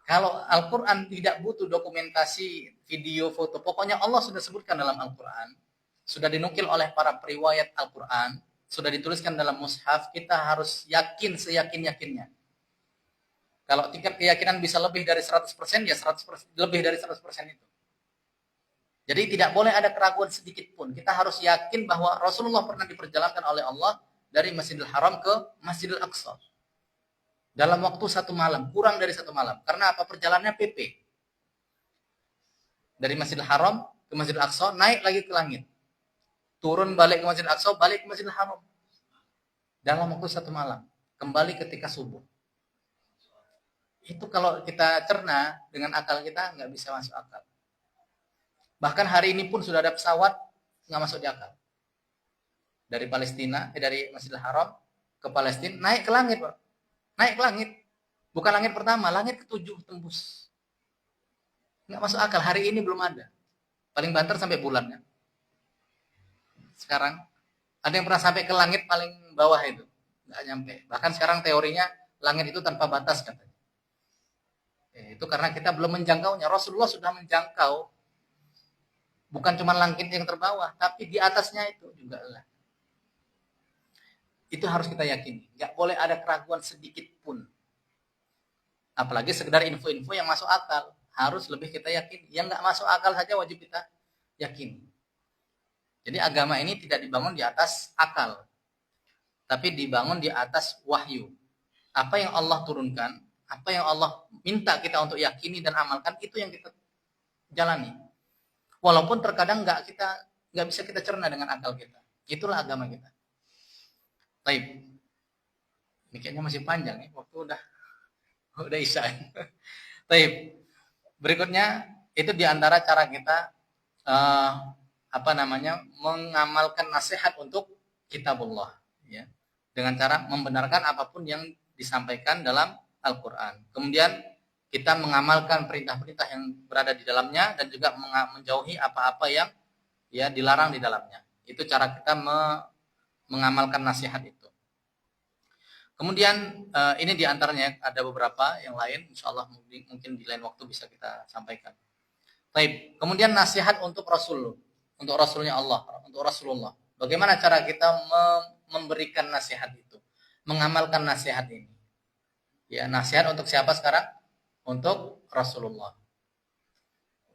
Kalau Al-Quran tidak butuh dokumentasi, video, foto. Pokoknya Allah sudah sebutkan dalam Al-Quran. Sudah dinukil oleh para periwayat Al-Quran. Sudah dituliskan dalam mushaf. Kita harus yakin seyakin-yakinnya. Kalau tingkat keyakinan bisa lebih dari 100%, ya 100%, lebih dari 100% itu. Jadi tidak boleh ada keraguan sedikit pun. Kita harus yakin bahwa Rasulullah pernah diperjalankan oleh Allah dari Masjidil Haram ke Masjidil Aqsa. Dalam waktu satu malam, kurang dari satu malam. Karena apa? Perjalanannya PP. Dari Masjidil Haram ke Masjidil Aqsa, naik lagi ke langit. Turun balik ke Masjidil Aqsa, balik ke Masjidil Haram. Dalam waktu satu malam. Kembali ketika subuh. Itu kalau kita cerna dengan akal kita, nggak bisa masuk akal. Bahkan hari ini pun sudah ada pesawat, nggak masuk di akal. Dari Palestina, dari Masjidil Haram ke Palestina, naik ke langit, Pak. Naik ke langit. Bukan langit pertama, langit ke-7 tembus. Nggak masuk akal, hari ini belum ada. Paling banter sampai bulan kan. Sekarang ada yang pernah sampai ke langit paling bawah itu, nggak nyampe. Bahkan sekarang teorinya langit itu tanpa batas katanya. Itu karena kita belum menjangkaunya. Rasulullah sudah menjangkau, bukan cuma langit yang terbawah, tapi di atasnya itu juga lah. Itu harus kita yakini. Nggak boleh ada keraguan sedikit pun. Apalagi sekedar info-info yang masuk akal, harus lebih kita yakini. Yang nggak masuk akal saja wajib kita yakini. Jadi agama ini tidak dibangun di atas akal, tapi dibangun di atas wahyu. Apa yang Allah turunkan, apa yang Allah minta kita untuk yakini dan amalkan, itu yang kita jalani. Walaupun terkadang nggak bisa kita cerna dengan akal kita. Itulah agama kita. Baik. Mikirnya masih panjang nih, waktu udah isya. Baik. Berikutnya itu diantara cara kita mengamalkan nasihat untuk kitabullah ya, dengan cara membenarkan apapun yang disampaikan dalam Al-Qur'an. Kemudian kita mengamalkan perintah-perintah yang berada di dalamnya dan juga menjauhi apa-apa yang ya dilarang di dalamnya. Itu cara kita mengamalkan nasihat itu. Kemudian ini diantaranya, ada beberapa yang lain, insya Allah mungkin di lain waktu bisa kita sampaikan. Baik. Kemudian nasihat untuk Rasulnya Allah, untuk Rasulullah. Bagaimana cara kita memberikan nasihat itu, mengamalkan nasihat ini? Ya, nasihat untuk siapa sekarang? Untuk Rasulullah.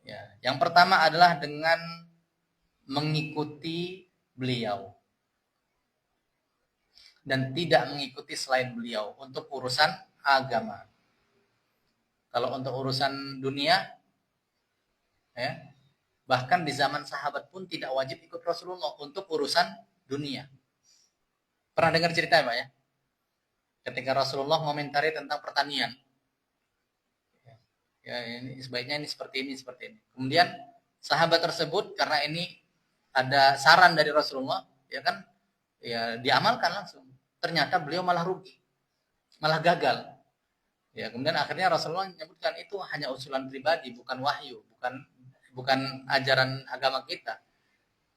Ya, yang pertama adalah dengan mengikuti beliau dan tidak mengikuti selain beliau untuk urusan agama. Kalau untuk urusan dunia, ya, bahkan di zaman sahabat pun tidak wajib ikut Rasulullah untuk urusan dunia. Pernah dengar cerita ya, Pak ya? Ketika Rasulullah mengomentari tentang pertanian. Ya, ini sebaiknya ini seperti ini, seperti ini. Kemudian sahabat tersebut karena ini ada saran dari Rasulullah, ya kan? Ya, diamalkan langsung. Ternyata beliau malah rugi. Malah gagal. Ya, kemudian akhirnya Rasulullah menyebutkan itu hanya usulan pribadi, bukan wahyu, bukan ajaran agama kita.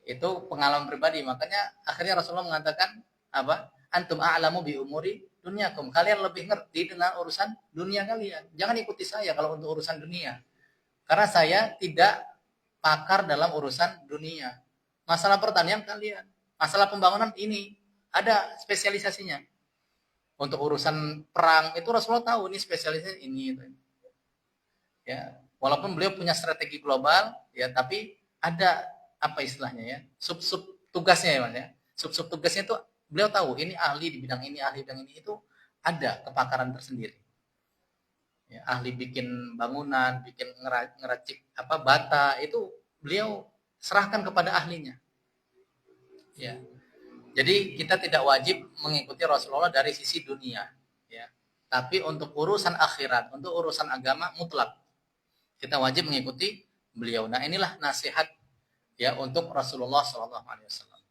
Itu pengalaman pribadi. Makanya akhirnya Rasulullah mengatakan apa? Antum a'lamu bi umuri dunyakum. Kalian lebih ngerti dengan urusan dunia kalian. Jangan ikuti saya kalau untuk urusan dunia. Karena saya tidak pakar dalam urusan dunia. Masalah pertanian kalian, masalah pembangunan ini ada spesialisasinya. Untuk urusan perang itu Rasulullah tahu ini spesialisasi ini. Ya, walaupun beliau punya strategi global, ya, tapi ada apa istilahnya ya, sub-sub tugasnya ya, Mas ya. Sub-sub tugasnya itu beliau tahu ini ahli di bidang ini, ahli bidang ini, itu ada kepakaran tersendiri. Ya, ahli bikin bangunan, bikin ngeracik apa bata, itu beliau serahkan kepada ahlinya. Ya. Jadi kita tidak wajib mengikuti Rasulullah dari sisi dunia, ya. Tapi untuk urusan akhirat, untuk urusan agama mutlak kita wajib mengikuti beliau. Nah, inilah nasihat ya untuk Rasulullah SAW.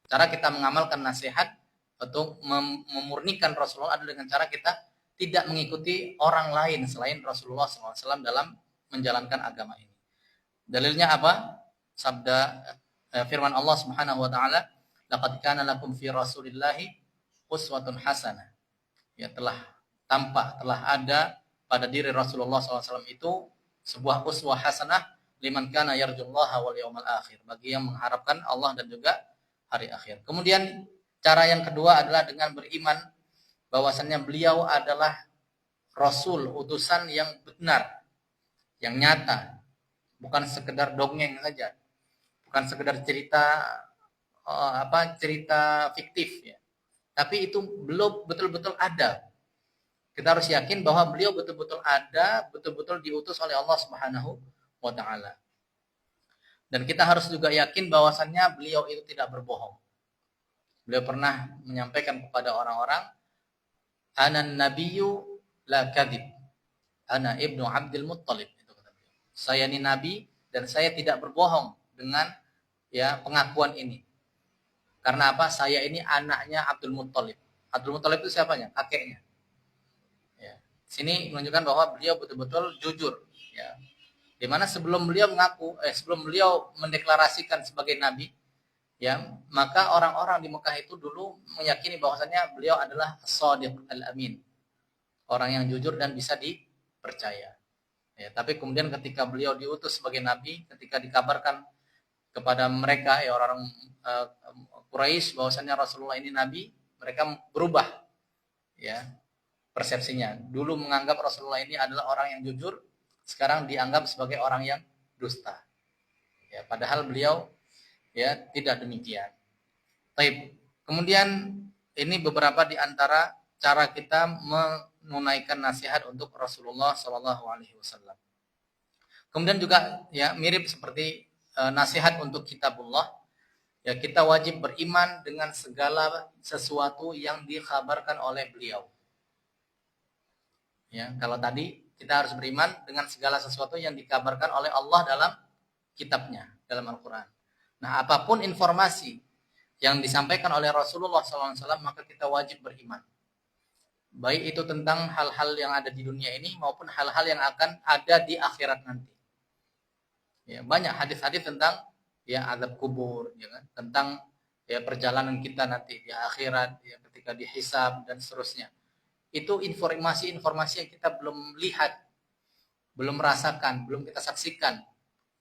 Cara kita mengamalkan nasihat untuk memurnikan Rasulullah adalah dengan cara kita tidak mengikuti orang lain selain Rasulullah SAW dalam menjalankan agama ini. Dalilnya apa? Sabda firman Allah Subhanahu wa taala, laqad kana lakum fi Rasulillahi uswatun hasanah. Ya, telah tampak, telah ada pada diri Rasulullah SAW itu sebuah uswah hasanah liman kana yarjullaha wal yawmal akhir, bagi yang mengharapkan Allah dan juga hari akhir. Kemudian cara yang kedua adalah dengan beriman bahwasannya beliau adalah Rasul, utusan yang benar, yang nyata, bukan sekedar dongeng saja, bukan sekedar cerita cerita fiktif ya. Tapi itu belum betul-betul ada. Kita harus yakin bahwa beliau betul-betul ada, betul-betul diutus oleh Allah Subhanahu wa taala. Dan kita harus juga yakin bahwasannya beliau itu tidak berbohong. Beliau pernah menyampaikan kepada orang-orang, ana nabiyyu la kadzib. Ana ibnu Abdul Muttalib, itu kata beliau. Saya ini nabi dan saya tidak berbohong dengan ya pengakuan ini. Karena apa? Saya ini anaknya Abdul Muttalib. Abdul Muttalib itu siapanya? Kakeknya. Ya. Sini menunjukkan bahwa beliau betul-betul jujur. Ya. Dimana sebelum beliau sebelum beliau mendeklarasikan sebagai nabi, ya, maka orang-orang di Mekah itu dulu meyakini bahwasannya beliau adalah as-shadiq al-amin, orang yang jujur dan bisa dipercaya. Ya, tapi kemudian ketika beliau diutus sebagai nabi, ketika dikabarkan kepada mereka ya orang-orang Quraisy bahwasannya Rasulullah ini nabi, mereka berubah ya persepsinya. Dulu menganggap Rasulullah ini adalah orang yang jujur, sekarang dianggap sebagai orang yang dusta. Ya, padahal beliau ya tidak demikian. Baik. Kemudian ini beberapa di antara cara kita menunaikan nasihat untuk Rasulullah SAW. Kemudian juga ya mirip seperti nasihat untuk kitabullah. Ya, kita wajib beriman dengan segala sesuatu yang dikhabarkan oleh beliau. Ya, kalau tadi kita harus beriman dengan segala sesuatu yang dikabarkan oleh Allah dalam kitabnya, dalam Al-Quran. Nah, apapun informasi yang disampaikan oleh Rasulullah SAW, maka kita wajib beriman. Baik itu tentang hal-hal yang ada di dunia ini maupun hal-hal yang akan ada di akhirat nanti. Ya, banyak hadis-hadis tentang ya azab kubur, ya kan? Tentang ya perjalanan kita nanti di akhirat, ya ketika dihisab dan seterusnya. itu informasi-informasi yang kita belum lihat, belum rasakan, belum kita saksikan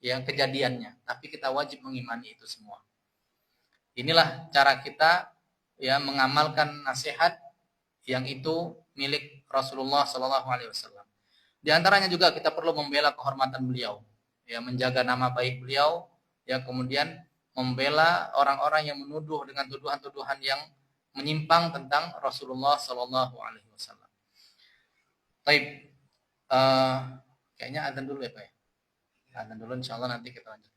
yang kejadiannya, tapi kita wajib mengimani itu semua. Inilah cara kita ya mengamalkan nasihat yang itu milik Rasulullah Shallallahu Alaihi Wasallam. Di antaranya juga kita perlu membela kehormatan beliau, ya menjaga nama baik beliau, ya kemudian membela orang-orang yang menuduh dengan tuduhan-tuduhan yang menyimpang tentang Rasulullah Shallallahu Alaihi Wasallam. Baik, kayaknya adzan dulu ya Pak ya. Adzan dulu, insya Allah nanti kita lanjut.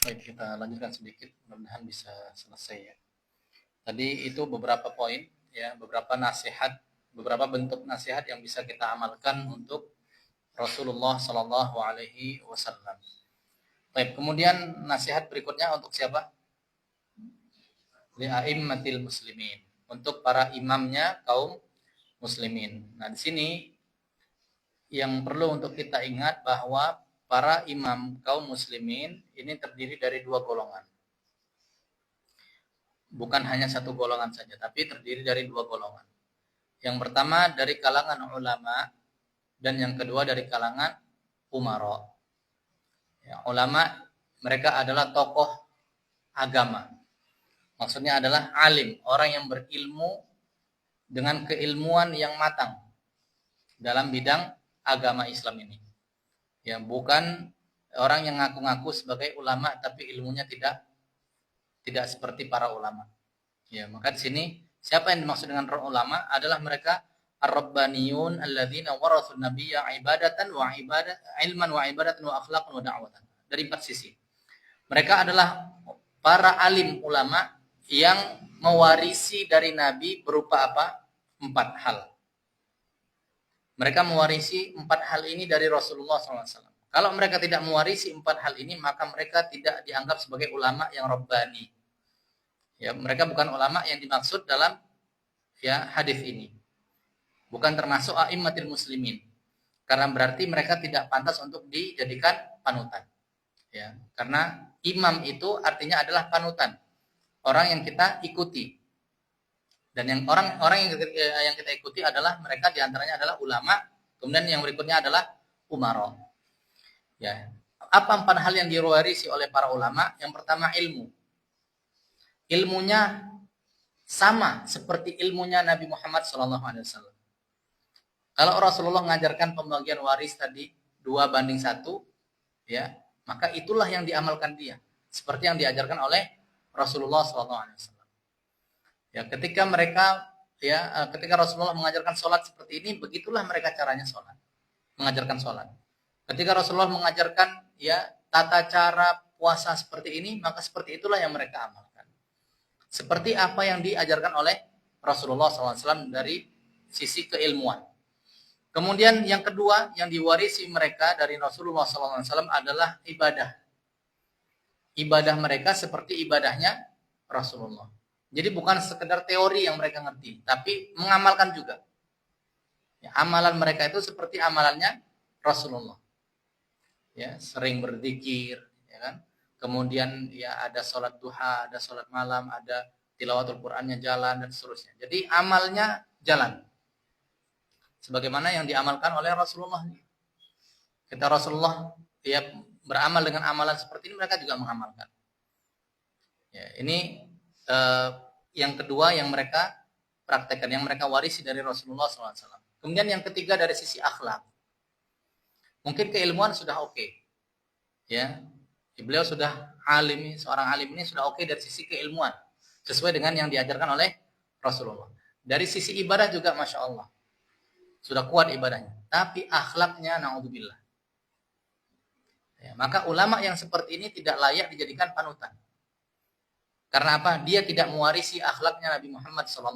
Baik, kita lanjutkan sedikit, mudah-mudahan bisa selesai ya. Tadi itu beberapa poin ya, beberapa nasihat, beberapa bentuk nasihat yang bisa kita amalkan untuk Rasulullah Shallallahu Alaihi Wasallam. Baik, kemudian nasihat berikutnya untuk siapa? Li'aimmatil muslimin, untuk para imamnya kaum muslimin. Nah, di sini yang perlu untuk kita ingat bahwa para imam kaum muslimin ini terdiri dari dua golongan. Bukan hanya satu golongan saja, tapi terdiri dari dua golongan. Yang pertama dari kalangan ulama dan yang kedua dari kalangan umara. Ya, ulama mereka adalah tokoh agama. Maksudnya adalah alim, orang yang berilmu dengan keilmuan yang matang dalam bidang agama Islam ini. Ya, bukan orang yang ngaku-ngaku sebagai ulama tapi ilmunya tidak seperti para ulama. Ya, maka di sini siapa yang dimaksud dengan ulama adalah mereka ar-rabbaniyun alladzina waratsun nabiyya ibadatan wa ilman wa ibadatan wa akhlaqan wa da'watan. Dari 4 sisi. Mereka adalah para alim ulama yang mewarisi dari Nabi berupa apa? 4 hal. Mereka mewarisi 4 hal ini dari Rasulullah SAW. Kalau mereka tidak mewarisi 4 hal ini, maka mereka tidak dianggap sebagai ulama yang rabbani. Ya, mereka bukan ulama yang dimaksud dalam hadis ini. Bukan termasuk a'immatul muslimin. Karena berarti mereka tidak pantas untuk dijadikan panutan. Ya, karena imam itu artinya adalah panutan. Orang yang kita ikuti. Dan yang orang yang kita ikuti adalah mereka diantaranya adalah ulama, kemudian yang berikutnya adalah umara. Ya. Apa 4 hal yang diwarisi oleh para ulama? Yang pertama ilmu. Ilmunya sama seperti ilmunya Nabi Muhammad SAW. Kalau Rasulullah mengajarkan pembagian waris tadi 2:1, ya, maka itulah yang diamalkan dia, seperti yang diajarkan oleh Rasulullah SAW. Ya, ketika Rasulullah mengajarkan sholat seperti ini, begitulah mereka caranya sholat, mengajarkan sholat. Ketika Rasulullah mengajarkan tata cara puasa seperti ini, maka seperti itulah yang mereka amalkan. Seperti apa yang diajarkan oleh Rasulullah SAW dari sisi keilmuan. Kemudian yang kedua yang diwarisi mereka dari Rasulullah SAW adalah ibadah. Ibadah mereka seperti ibadahnya Rasulullah. Jadi bukan sekedar teori yang mereka ngerti, tapi mengamalkan juga. Ya, amalan mereka itu seperti amalannya Rasulullah. Ya, sering berzikir, ya kan? Kemudian ada sholat duha, ada sholat malam, ada tilawatul Qur'annya jalan dan seterusnya. Jadi amalnya jalan. Sebagaimana yang diamalkan oleh Rasulullah. Kita Rasulullah beramal dengan amalan seperti ini, mereka juga mengamalkan. Ya, ini yang kedua yang mereka praktekkan, yang mereka warisi dari Rasulullah SAW. Kemudian yang ketiga dari sisi akhlak. Mungkin keilmuan sudah oke. Ya. Beliau sudah alim, seorang alim ini sudah oke dari sisi keilmuan, sesuai dengan yang diajarkan oleh Rasulullah. Dari sisi ibadah juga Masya Allah, sudah kuat ibadahnya. Tapi akhlaknya na'udzubillah. Ya, maka ulama yang seperti ini tidak layak dijadikan panutan. Karena apa? Dia tidak mewarisi akhlaknya Nabi Muhammad SAW.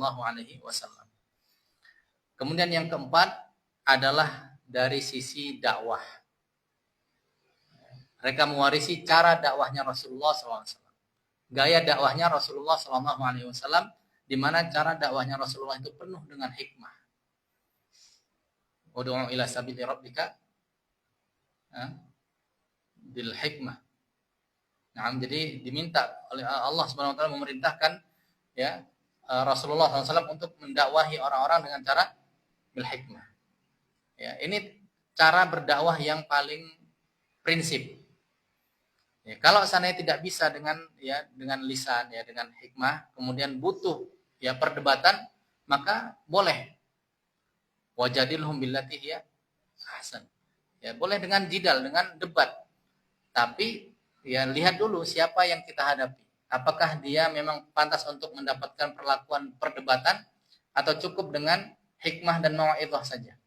Kemudian yang keempat adalah dari sisi dakwah. Mereka mewarisi cara dakwahnya Rasulullah SAW. Gaya dakwahnya Rasulullah SAW, di mana cara dakwahnya Rasulullah itu penuh dengan hikmah. Ud'u ila sabili rabbika bil hikmah. Nah, jadi diminta oleh Allah Subhanahu wa taala memerintahkan Rasulullah SAW untuk mendakwahi orang-orang dengan cara bil hikmah. Ya, ini cara berdakwah yang paling prinsip. Ya, kalau seandainya tidak bisa dengan lisan, dengan hikmah, kemudian butuh perdebatan, maka boleh wajadilhum billati hiya ahsan. Ya, boleh dengan jidal, dengan debat. Tapi lihat dulu siapa yang kita hadapi. Apakah dia memang pantas untuk mendapatkan perlakuan perdebatan atau cukup dengan hikmah dan mau'izah saja.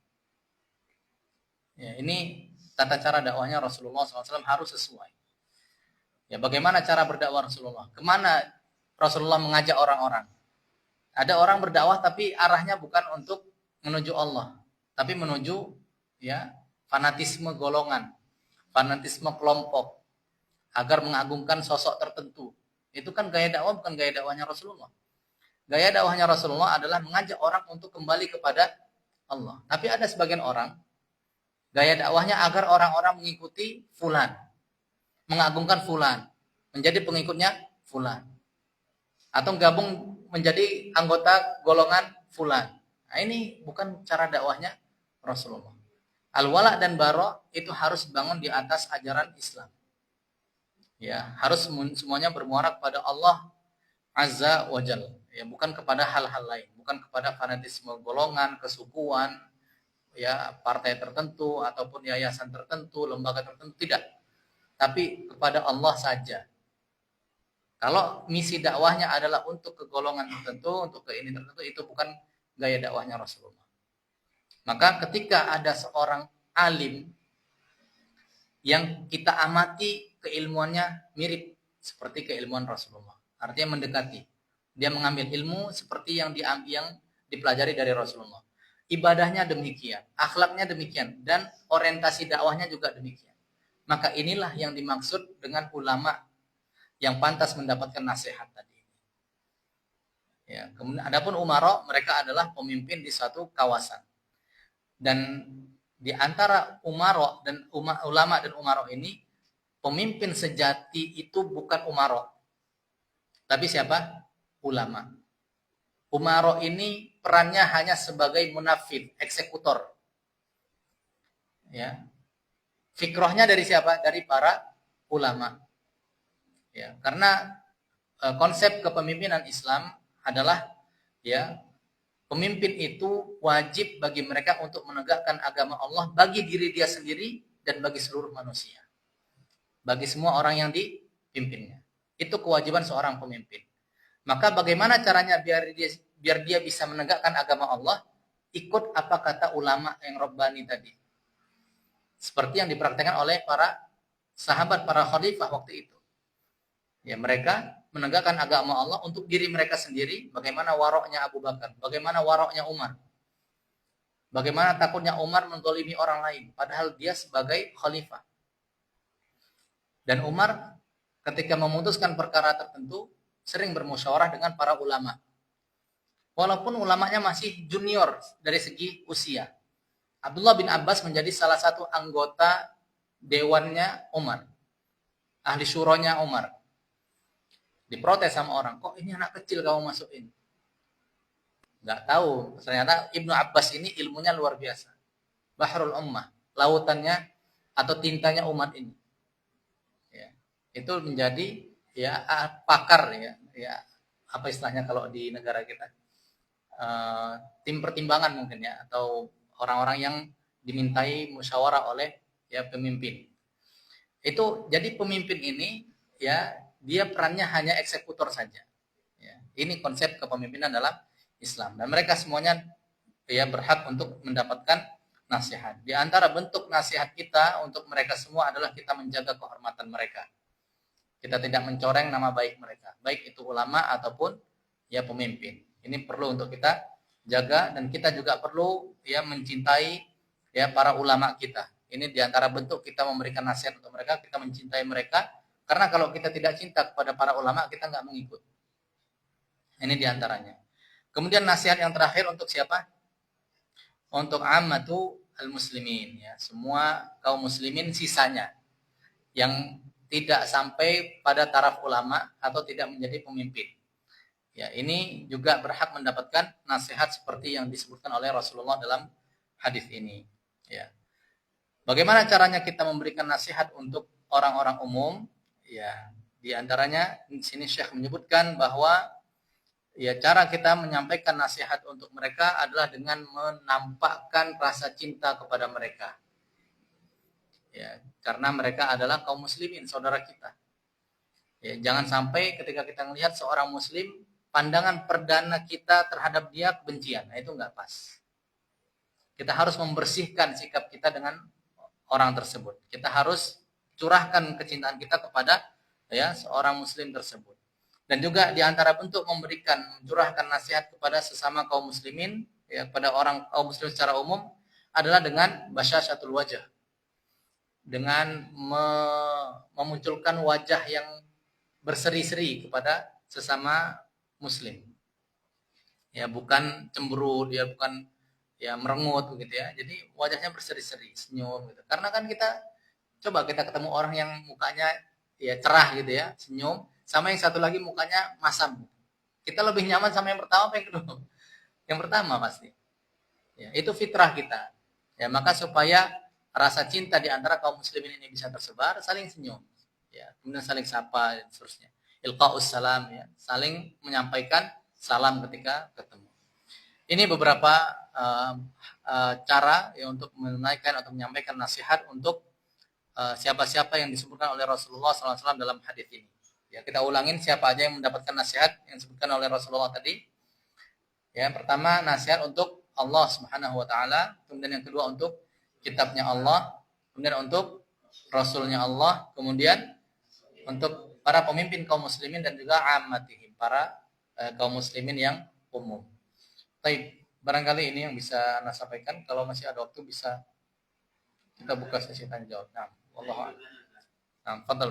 Ya, ini tata cara dakwahnya Rasulullah SAW harus sesuai. Ya, bagaimana cara berdakwah Rasulullah? Kemana Rasulullah mengajak orang-orang? Ada orang berdakwah tapi arahnya bukan untuk menuju Allah, tapi menuju fanatisme golongan, fanatisme kelompok, agar mengagungkan sosok tertentu. Itu kan gaya dakwah, bukan gaya dakwahnya Rasulullah. Gaya dakwahnya Rasulullah adalah mengajak orang untuk kembali kepada Allah. Tapi ada sebagian orang, gaya dakwahnya agar orang-orang mengikuti fulan, mengagungkan fulan, menjadi pengikutnya fulan, atau gabung menjadi anggota golongan fulan. Nah, ini bukan cara dakwahnya Rasulullah. Al-wala dan bara itu harus bangun di atas ajaran Islam. Ya, harus semuanya bermuara kepada Allah Azza wa Jalla, ya, bukan kepada hal-hal lain, bukan kepada fanatisme golongan, kesukuan, ya, partai tertentu ataupun yayasan tertentu, lembaga tertentu, tidak. Tapi kepada Allah saja. Kalau misi dakwahnya adalah untuk ke golongan tertentu, untuk ke ini tertentu, itu bukan gaya dakwahnya Rasulullah. Maka ketika ada seorang alim yang kita amati keilmuannya mirip seperti keilmuan Rasulullah, artinya mendekati, dia mengambil ilmu seperti yang dipelajari dari Rasulullah, ibadahnya demikian, akhlaknya demikian, dan orientasi dakwahnya juga demikian, maka inilah yang dimaksud dengan ulama yang pantas mendapatkan nasihat tadi. Ya, kemudian adapun umara, mereka adalah pemimpin di suatu kawasan. Dan di antara umara dan ulama dan umara ini, pemimpin sejati itu bukan umara, tapi siapa? Ulama. Umara ini perannya hanya sebagai munafid, eksekutor. Ya. Fikrohnya dari siapa? Dari para ulama. Ya, karena konsep kepemimpinan Islam adalah, ya, pemimpin itu wajib bagi mereka untuk menegakkan agama Allah bagi diri dia sendiri dan bagi seluruh manusia. Bagi semua orang yang dipimpinnya. Itu kewajiban seorang pemimpin. Maka bagaimana caranya biar dia bisa menegakkan agama Allah? Ikut apa kata ulama yang Rabbani tadi. Seperti yang dipraktikkan oleh para sahabat, para khalifah waktu itu. Ya, mereka menegakkan agama Allah untuk diri mereka sendiri. Bagaimana waroknya Abu Bakar, bagaimana waroknya Umar, bagaimana takutnya Umar menzalimi orang lain, padahal dia sebagai khalifah. Dan Umar ketika memutuskan perkara tertentu sering bermusyawarah dengan para ulama, walaupun ulamanya masih junior dari segi usia. Abdullah bin Abbas menjadi salah satu anggota dewannya Umar, ahli syuranya Umar. Diprotes sama orang, kok ini anak kecil kamu masukin? Nggak tahu, ternyata Ibnu Abbas ini ilmunya luar biasa. Bahrul Ummah, lautannya atau tintanya umat ini. Ya, itu menjadi, ya, pakar, ya, apa istilahnya kalau di negara kita, tim pertimbangan mungkin, ya, atau orang-orang yang dimintai musyawarah oleh, ya, pemimpin. Itu jadi pemimpin ini, ya, dia perannya hanya eksekutor saja. Ya, ini konsep kepemimpinan dalam Islam. Dan mereka semuanya, ya, berhak untuk mendapatkan nasihat. Di antara bentuk nasihat kita untuk mereka semua adalah kita menjaga kehormatan mereka. Kita tidak mencoreng nama baik mereka, baik itu ulama ataupun, ya, pemimpin. Ini perlu untuk kita jaga, dan kita juga perlu, ya, mencintai, ya, para ulama kita. Ini di antara bentuk kita memberikan nasihat untuk mereka, kita mencintai mereka. Karena kalau kita tidak cinta kepada para ulama, kita nggak mengikut. Ini diantaranya. Kemudian nasihat yang terakhir untuk siapa? Untuk ammatu al-muslimin, ya, semua kaum muslimin sisanya yang tidak sampai pada taraf ulama atau tidak menjadi pemimpin. Ya, ini juga berhak mendapatkan nasihat seperti yang disebutkan oleh Rasulullah dalam hadis ini. Ya. Bagaimana caranya kita memberikan nasihat untuk orang-orang umum? Ya, di antaranya di sini Syekh menyebutkan bahwa, ya, cara kita menyampaikan nasihat untuk mereka adalah dengan menampakkan rasa cinta kepada mereka. Ya, karena mereka adalah kaum muslimin, saudara kita. Ya, jangan sampai ketika kita melihat seorang muslim, pandangan perdana kita terhadap dia kebencian. Nah, itu enggak pas. Kita harus membersihkan sikap kita dengan orang tersebut. Kita harus curahkan kecintaan kita kepada, ya, seorang muslim tersebut. Dan juga di antara bentuk mencurahkan nasihat kepada sesama kaum muslimin, ya, kepada orang kaum muslim secara umum adalah dengan basyasyatul wajah. Dengan memunculkan wajah yang berseri-seri kepada sesama muslim. Ya, bukan cemburu, dia bukan, ya, merengut begitu, ya. Jadi wajahnya berseri-seri, senyum gitu. Karena kan kita ketemu orang yang mukanya, ya, cerah gitu, ya, senyum, sama yang satu lagi mukanya masam. Kita lebih nyaman sama yang pertama apa yang kedua? Yang pertama pasti. Ya, itu fitrah kita. Ya, maka supaya rasa cinta di antara kaum muslimin ini bisa tersebar, saling senyum, ya, kemudian saling sapa dan seterusnya. Ilqaus salam, ya, saling menyampaikan salam ketika ketemu. Ini beberapa cara ya untuk menunaikan atau menyampaikan nasihat untuk siapa-siapa yang disebutkan oleh Rasulullah SAW dalam hadis ini. Ya, kita ulangin siapa aja yang mendapatkan nasihat yang disebutkan oleh Rasulullah tadi. Ya, pertama nasihat untuk Allah Subhanahu wa taala, kemudian yang kedua untuk kitabnya Allah, kemudian untuk rasulnya Allah, kemudian untuk para pemimpin kaum muslimin dan juga ammatihim, para kaum muslimin yang umum. Baik, barangkali ini yang bisa Anda sampaikan. Kalau masih ada waktu bisa kita buka sesi tanya jawab. Nah, wallahu a'lam. Nah, fadhal.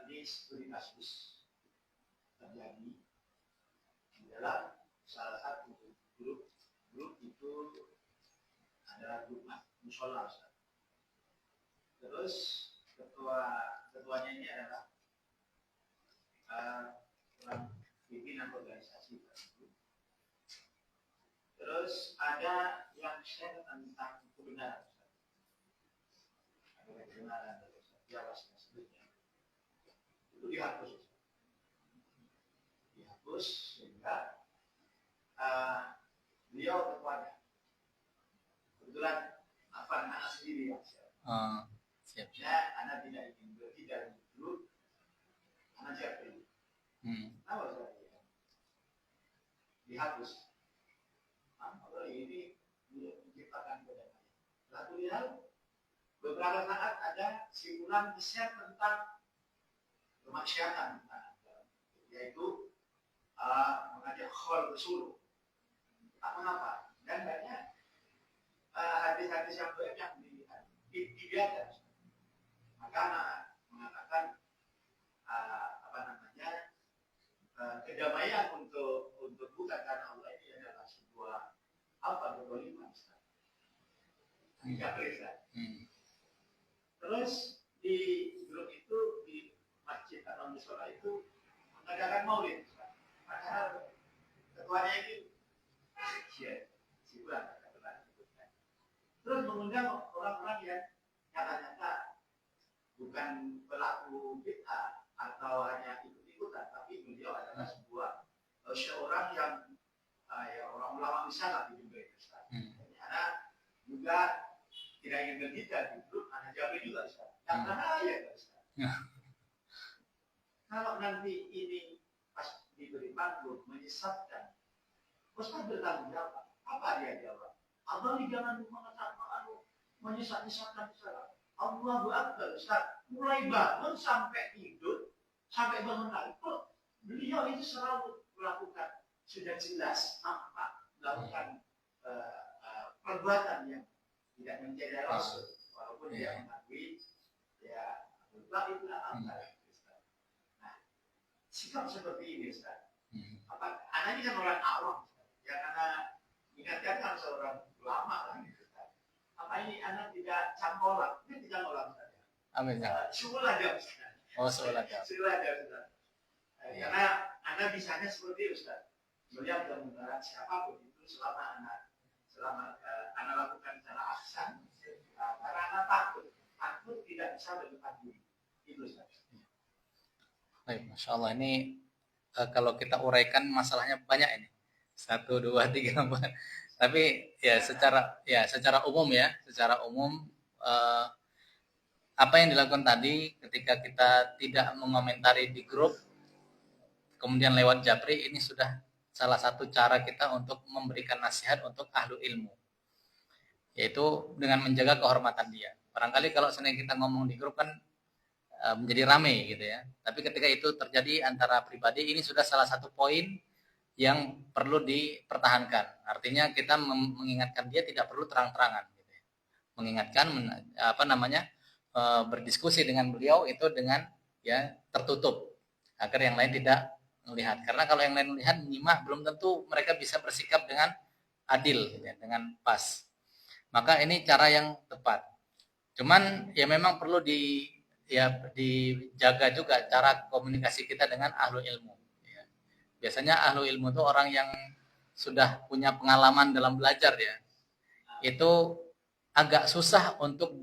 Ini studi kasus terjadi di dalam salah satu grup itu adalah grup musola. Terus ketuanya ini adalah orang pimpinan organisasi tersebut. Terus ada yang share tentang kebenaran, ada kebenaran dari Jawa sebelumnya itu dihapus sehingga beliau ketuanya kebetulan anak sendiri yang share. Siap. Ya, anak tidak ingin bertiga di grup, anak Jeffrey. Apa saja dihapus. Kalau ini menciptakan kedamaian. Lalu lihat beberapa saat ada simpulan share tentang kemaksiatan, yaitu mengajak khol bersuluh. Mengapa? Dan banyak hadis-hadis yang banyak yang dibiarkan. Maka mengatakan kedamaian untuk bukan karena Allah ini adalah sebuah kedoliman. Terus di grup itu di masjid atau musola itu mengadakan maulid. Padahal ketuanya ini terus mengundang orang-orang yang nyata-nyata bukan pelaku bid'ah atau hanya ikut-ikutan, tapi beliau adalah seorang yang orang ulama besar di dunia Islam. Karena juga tidak ingin berhijrah di grup, anak Jabir juga Islam. Yang mana ya Islam. Kalau nanti ini pas diberi panggung menyesatkan, Ustaz bertanggung jawab. Apa dia jawab? Abang jangan mengatakan menyesatkan Islam. Allahu Akbar, Ustaz. Mulai bangun sampai tidur, sampai bangun lagi. Beliau itu selalu melakukan, sudah jelas melakukan perbuatan yang tidak menjadi rasul, walaupun dia mengakui ya Allah itu apa. Nah, sikap seperti ini, Ustaz. Anak ini kan orang awam, ya karena ingatkan kan seorang ulama lah, Ustaz. Apa ini anak tidak cangkolan? Ini tidak cangkolan, Ustaz. Amin. Sulah dia, Ustaz. Sulah dia, Ustaz. Karena anak bisanya seperti Ustaz. Melihat kemudahan siapapun itu selama anak lakukan secara aksan, karena anak takut tidak bisa berdepan diri. Itu Ustaz. Baik, Masya Allah, ini kalau kita uraikan masalahnya banyak ini. 1, 2, 3, 4. Tapi secara umum apa yang dilakukan tadi ketika kita tidak mengomentari di grup kemudian lewat Japri, ini sudah salah satu cara kita untuk memberikan nasihat untuk ahlu ilmu, yaitu dengan menjaga kehormatan dia. Barangkali kalau seandainya kita ngomong di grup kan menjadi rame gitu ya, tapi ketika itu terjadi antara pribadi, ini sudah salah satu poin yang perlu dipertahankan. Artinya kita mengingatkan dia tidak perlu terang-terangan gitu ya. Mengingatkan berdiskusi dengan beliau itu dengan ya tertutup agar yang lain tidak melihat. Karena kalau yang lain melihat menyimak, belum tentu mereka bisa bersikap dengan adil gitu ya, dengan pas. Maka ini cara yang tepat. Cuman ya memang perlu dijaga juga cara komunikasi kita dengan ahlu ilmu. Ya. Biasanya ahlu ilmu itu orang yang sudah punya pengalaman dalam belajar ya. Itu agak susah untuk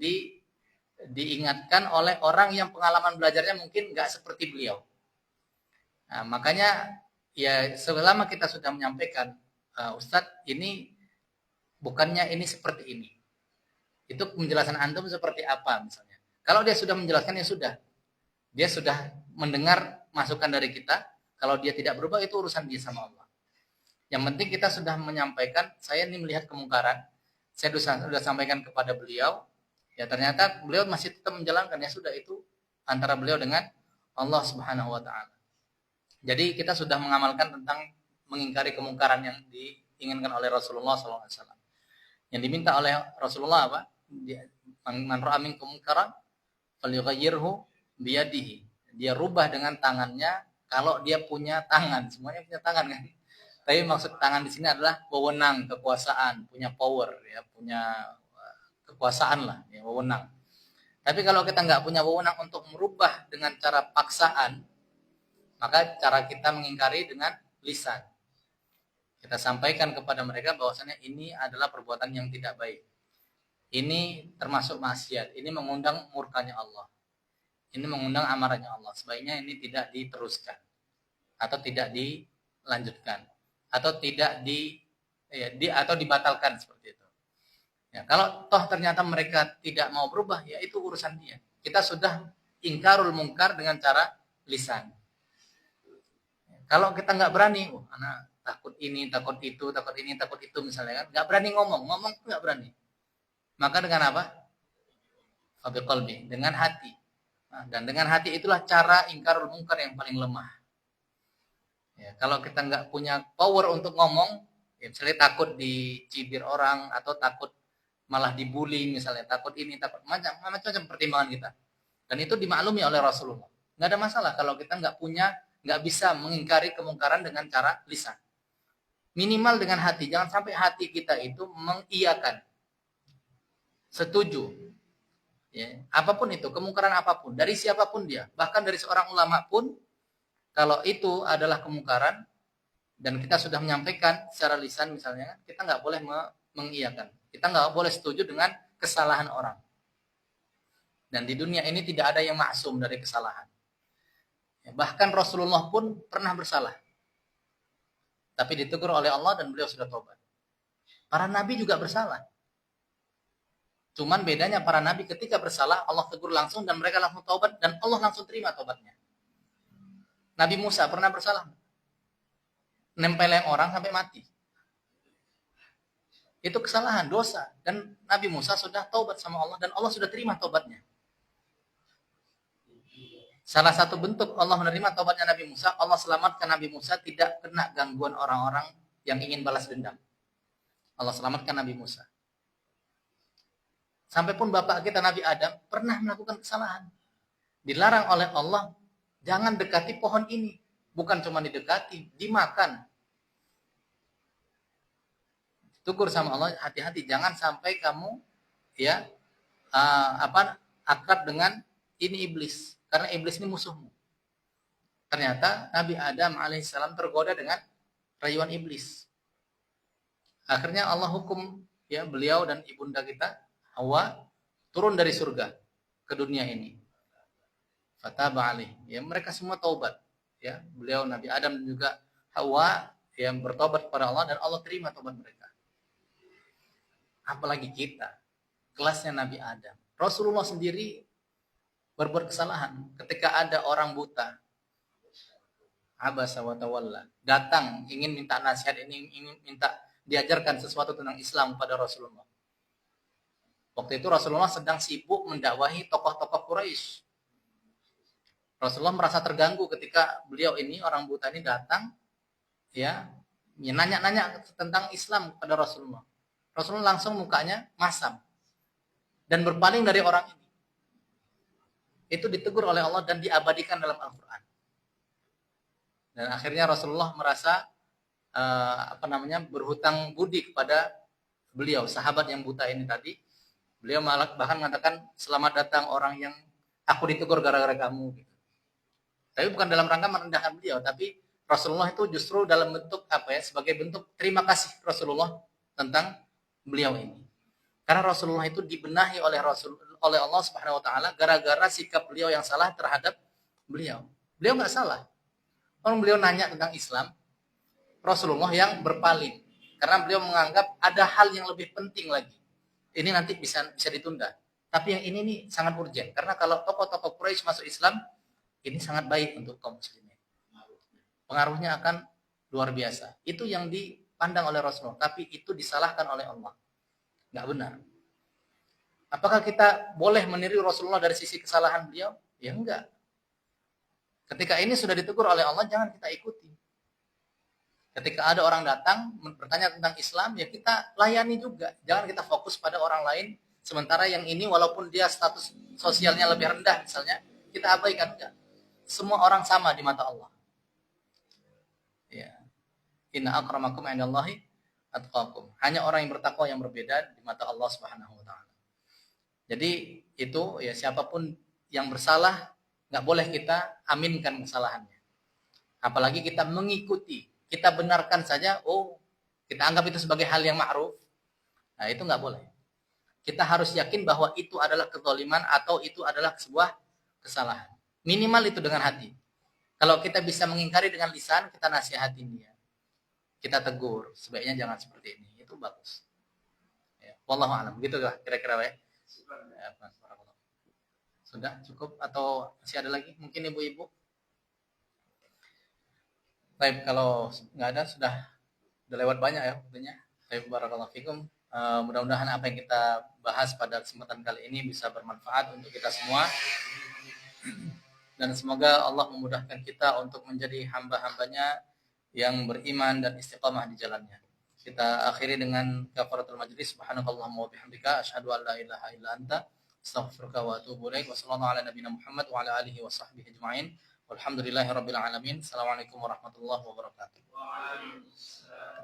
diingatkan oleh orang yang pengalaman belajarnya mungkin nggak seperti beliau. Nah, makanya ya selama kita sudah menyampaikan, Ustadz ini bukannya ini seperti ini. Itu penjelasan antum seperti apa misalnya. Kalau dia sudah menjelaskan ya sudah. Dia sudah mendengar masukan dari kita. Kalau dia tidak berubah itu urusan dia sama Allah. Yang penting kita sudah menyampaikan, saya ini melihat kemungkaran. Saya sudah sampaikan kepada beliau. Ya ternyata beliau masih tetap menjalankan, ya sudah, itu antara beliau dengan Allah Subhanahu wa taala. Jadi kita sudah mengamalkan tentang mengingkari kemungkaran yang diinginkan oleh Rasulullah SAW. Yang diminta oleh Rasulullah apa? Man ra'a minkum munkaran falyughayyirhu biyadihi. Dia rubah dengan tangannya kalau dia punya tangan. Semuanya punya tangan kan? Tapi maksud tangan di sini adalah wewenang, kekuasaan, punya power, ya, punya kekuasaan lah, ya, wewenang. Tapi kalau kita nggak punya wewenang untuk merubah dengan cara paksaan, maka cara kita mengingkari dengan lisan. Kita sampaikan kepada mereka bahwasanya ini adalah perbuatan yang tidak baik. Ini termasuk maksiat. Ini mengundang murkanya Allah. Ini mengundang amarahnya Allah. Sebaiknya ini tidak diteruskan atau tidak dilanjutkan atau tidak atau dibatalkan seperti itu. Ya, kalau toh ternyata mereka tidak mau berubah, ya itu urusan dia. Kita sudah ingkarul mungkar dengan cara lisan. Kalau kita nggak berani, anak takut ini, takut itu, takut ini, takut itu misalnya kan, nggak berani ngomong nggak berani. Maka dengan apa? Fabiqalbi, dengan hati. Nah, dan dengan hati itulah cara ingkarul mungkar yang paling lemah. Ya, kalau kita nggak punya power untuk ngomong, ya misalnya takut dicibir orang atau takut malah dibully misalnya, takut ini, takut macam-macam pertimbangan kita. Dan itu dimaklumi oleh Rasulullah. Nggak ada masalah kalau kita nggak bisa mengingkari kemungkaran dengan cara lisan. Minimal dengan hati, jangan sampai hati kita itu mengiyakan, setuju. Ya, apapun itu, kemungkaran apapun, dari siapapun dia, bahkan dari seorang ulama pun, kalau itu adalah kemungkaran dan kita sudah menyampaikan secara lisan misalnya, kita nggak boleh mengiyakan. Kita nggak boleh setuju dengan kesalahan orang. Dan di dunia ini tidak ada yang maksum dari kesalahan. Ya, bahkan Rasulullah pun pernah bersalah. Tapi ditegur oleh Allah dan beliau sudah tobat. Para nabi juga bersalah. Cuman bedanya para nabi ketika bersalah, Allah tegur langsung dan mereka langsung taubat dan Allah langsung terima taubatnya. Nabi Musa pernah bersalah. Nempelin orang sampai mati. Itu kesalahan, dosa. Dan Nabi Musa sudah taubat sama Allah dan Allah sudah terima taubatnya. Salah satu bentuk Allah menerima taubatnya Nabi Musa, Allah selamatkan Nabi Musa tidak kena gangguan orang-orang yang ingin balas dendam. Allah selamatkan Nabi Musa. Sampai pun bapak kita Nabi Adam pernah melakukan kesalahan. Dilarang oleh Allah, jangan dekati pohon ini. Bukan cuma didekati, dimakan. Tukur sama Allah, hati-hati, jangan sampai kamu ya akrab dengan ini iblis. Karena iblis ini musuhmu. Ternyata Nabi Adam alaihissalam tergoda dengan rayuan iblis. Akhirnya Allah hukum ya beliau dan ibunda kita Hawa turun dari surga ke dunia ini. Fataba alaih. Ya mereka semua taubat. Ya, beliau Nabi Adam dan juga Hawa yang bertobat kepada Allah dan Allah terima taubat mereka. Apalagi kita, kelasnya Nabi Adam. Rasulullah sendiri berbuat kesalahan ketika ada orang buta, abasa wa tawalla, datang ingin minta nasihat, ingin minta diajarkan sesuatu tentang Islam pada Rasulullah. Waktu itu Rasulullah sedang sibuk mendakwahi tokoh-tokoh Quraisy. Rasulullah merasa terganggu ketika beliau ini, orang buta ini datang, ya, nanya-nanya tentang Islam kepada Rasulullah. Rasulullah langsung mukanya masam dan berpaling dari orang ini. Itu ditegur oleh Allah dan diabadikan dalam Al-Quran. Dan akhirnya Rasulullah merasa berhutang budi kepada beliau, sahabat yang buta ini tadi. Beliau bahkan mengatakan, selamat datang orang yang aku ditegur gara-gara kamu. Gitu. Tapi bukan dalam rangka merendahkan beliau, tapi Rasulullah itu justru dalam bentuk sebagai bentuk terima kasih Rasulullah tentang beliau ini. Karena Rasulullah itu dibenahi oleh Allah Subhanahu wa taala gara-gara sikap beliau yang salah terhadap beliau. Beliau nggak salah. Orang beliau nanya tentang Islam, Rasulullah yang berpaling karena beliau menganggap ada hal yang lebih penting lagi. Ini nanti bisa ditunda. Tapi yang ini nih sangat urgent karena kalau tokoh-tokoh Quraisy masuk Islam, ini sangat baik untuk kaum muslimin. Pengaruhnya akan luar biasa. Itu yang dipandang oleh Rasulullah, tapi itu disalahkan oleh Allah. Nggak benar. Apakah kita boleh meniru Rasulullah dari sisi kesalahan beliau? Ya enggak. Ketika ini sudah ditegur oleh Allah, jangan kita ikuti. Ketika ada orang datang bertanya tentang Islam, ya kita layani juga. Jangan kita fokus pada orang lain, sementara yang ini walaupun dia status sosialnya lebih rendah misalnya, kita abaikan. Enggak. Semua orang sama di mata Allah. Ya. Inna akramakum indallahi atqakum. Hanya orang yang bertakwa yang berbeda di mata Allah Subhanahu wa taala. Jadi itu ya siapapun yang bersalah nggak boleh kita aminkan kesalahannya. Apalagi kita mengikuti, kita benarkan saja, kita anggap itu sebagai hal yang ma'ruf. Nah, itu nggak boleh. Kita harus yakin bahwa itu adalah kezaliman atau itu adalah sebuah kesalahan. Minimal itu dengan hati. Kalau kita bisa mengingkari dengan lisan, kita nasihatin dia. Kita tegur, sebaiknya jangan seperti ini. Itu bagus. Ya, wallahu a'lam. Begitu lah kira-kira ya. Sudah cukup atau masih ada lagi? Mungkin ibu-ibu. Baik, kalau nggak ada sudah lewat banyak ya waktunya. Baik, barakallahu fikum. Mudah-mudahan apa yang kita bahas pada kesempatan kali ini bisa bermanfaat untuk kita semua. Dan semoga Allah memudahkan kita untuk menjadi hamba-hambanya yang beriman dan istiqamah di jalannya. Kita akhiri dengan kafaratul majlis. Subhanakallahumma wa bihamdika asyhadu an la ilaha illa anta astaghfiruka wa atubu ilaik. Wassallallahu ala nabiyina Muhammad wa ala alihi wa sahbihi ajma'in. Walhamdulillahirabbil alamin. Assalamualaikum warahmatullahi wabarakatuh. Waalaikumsalam.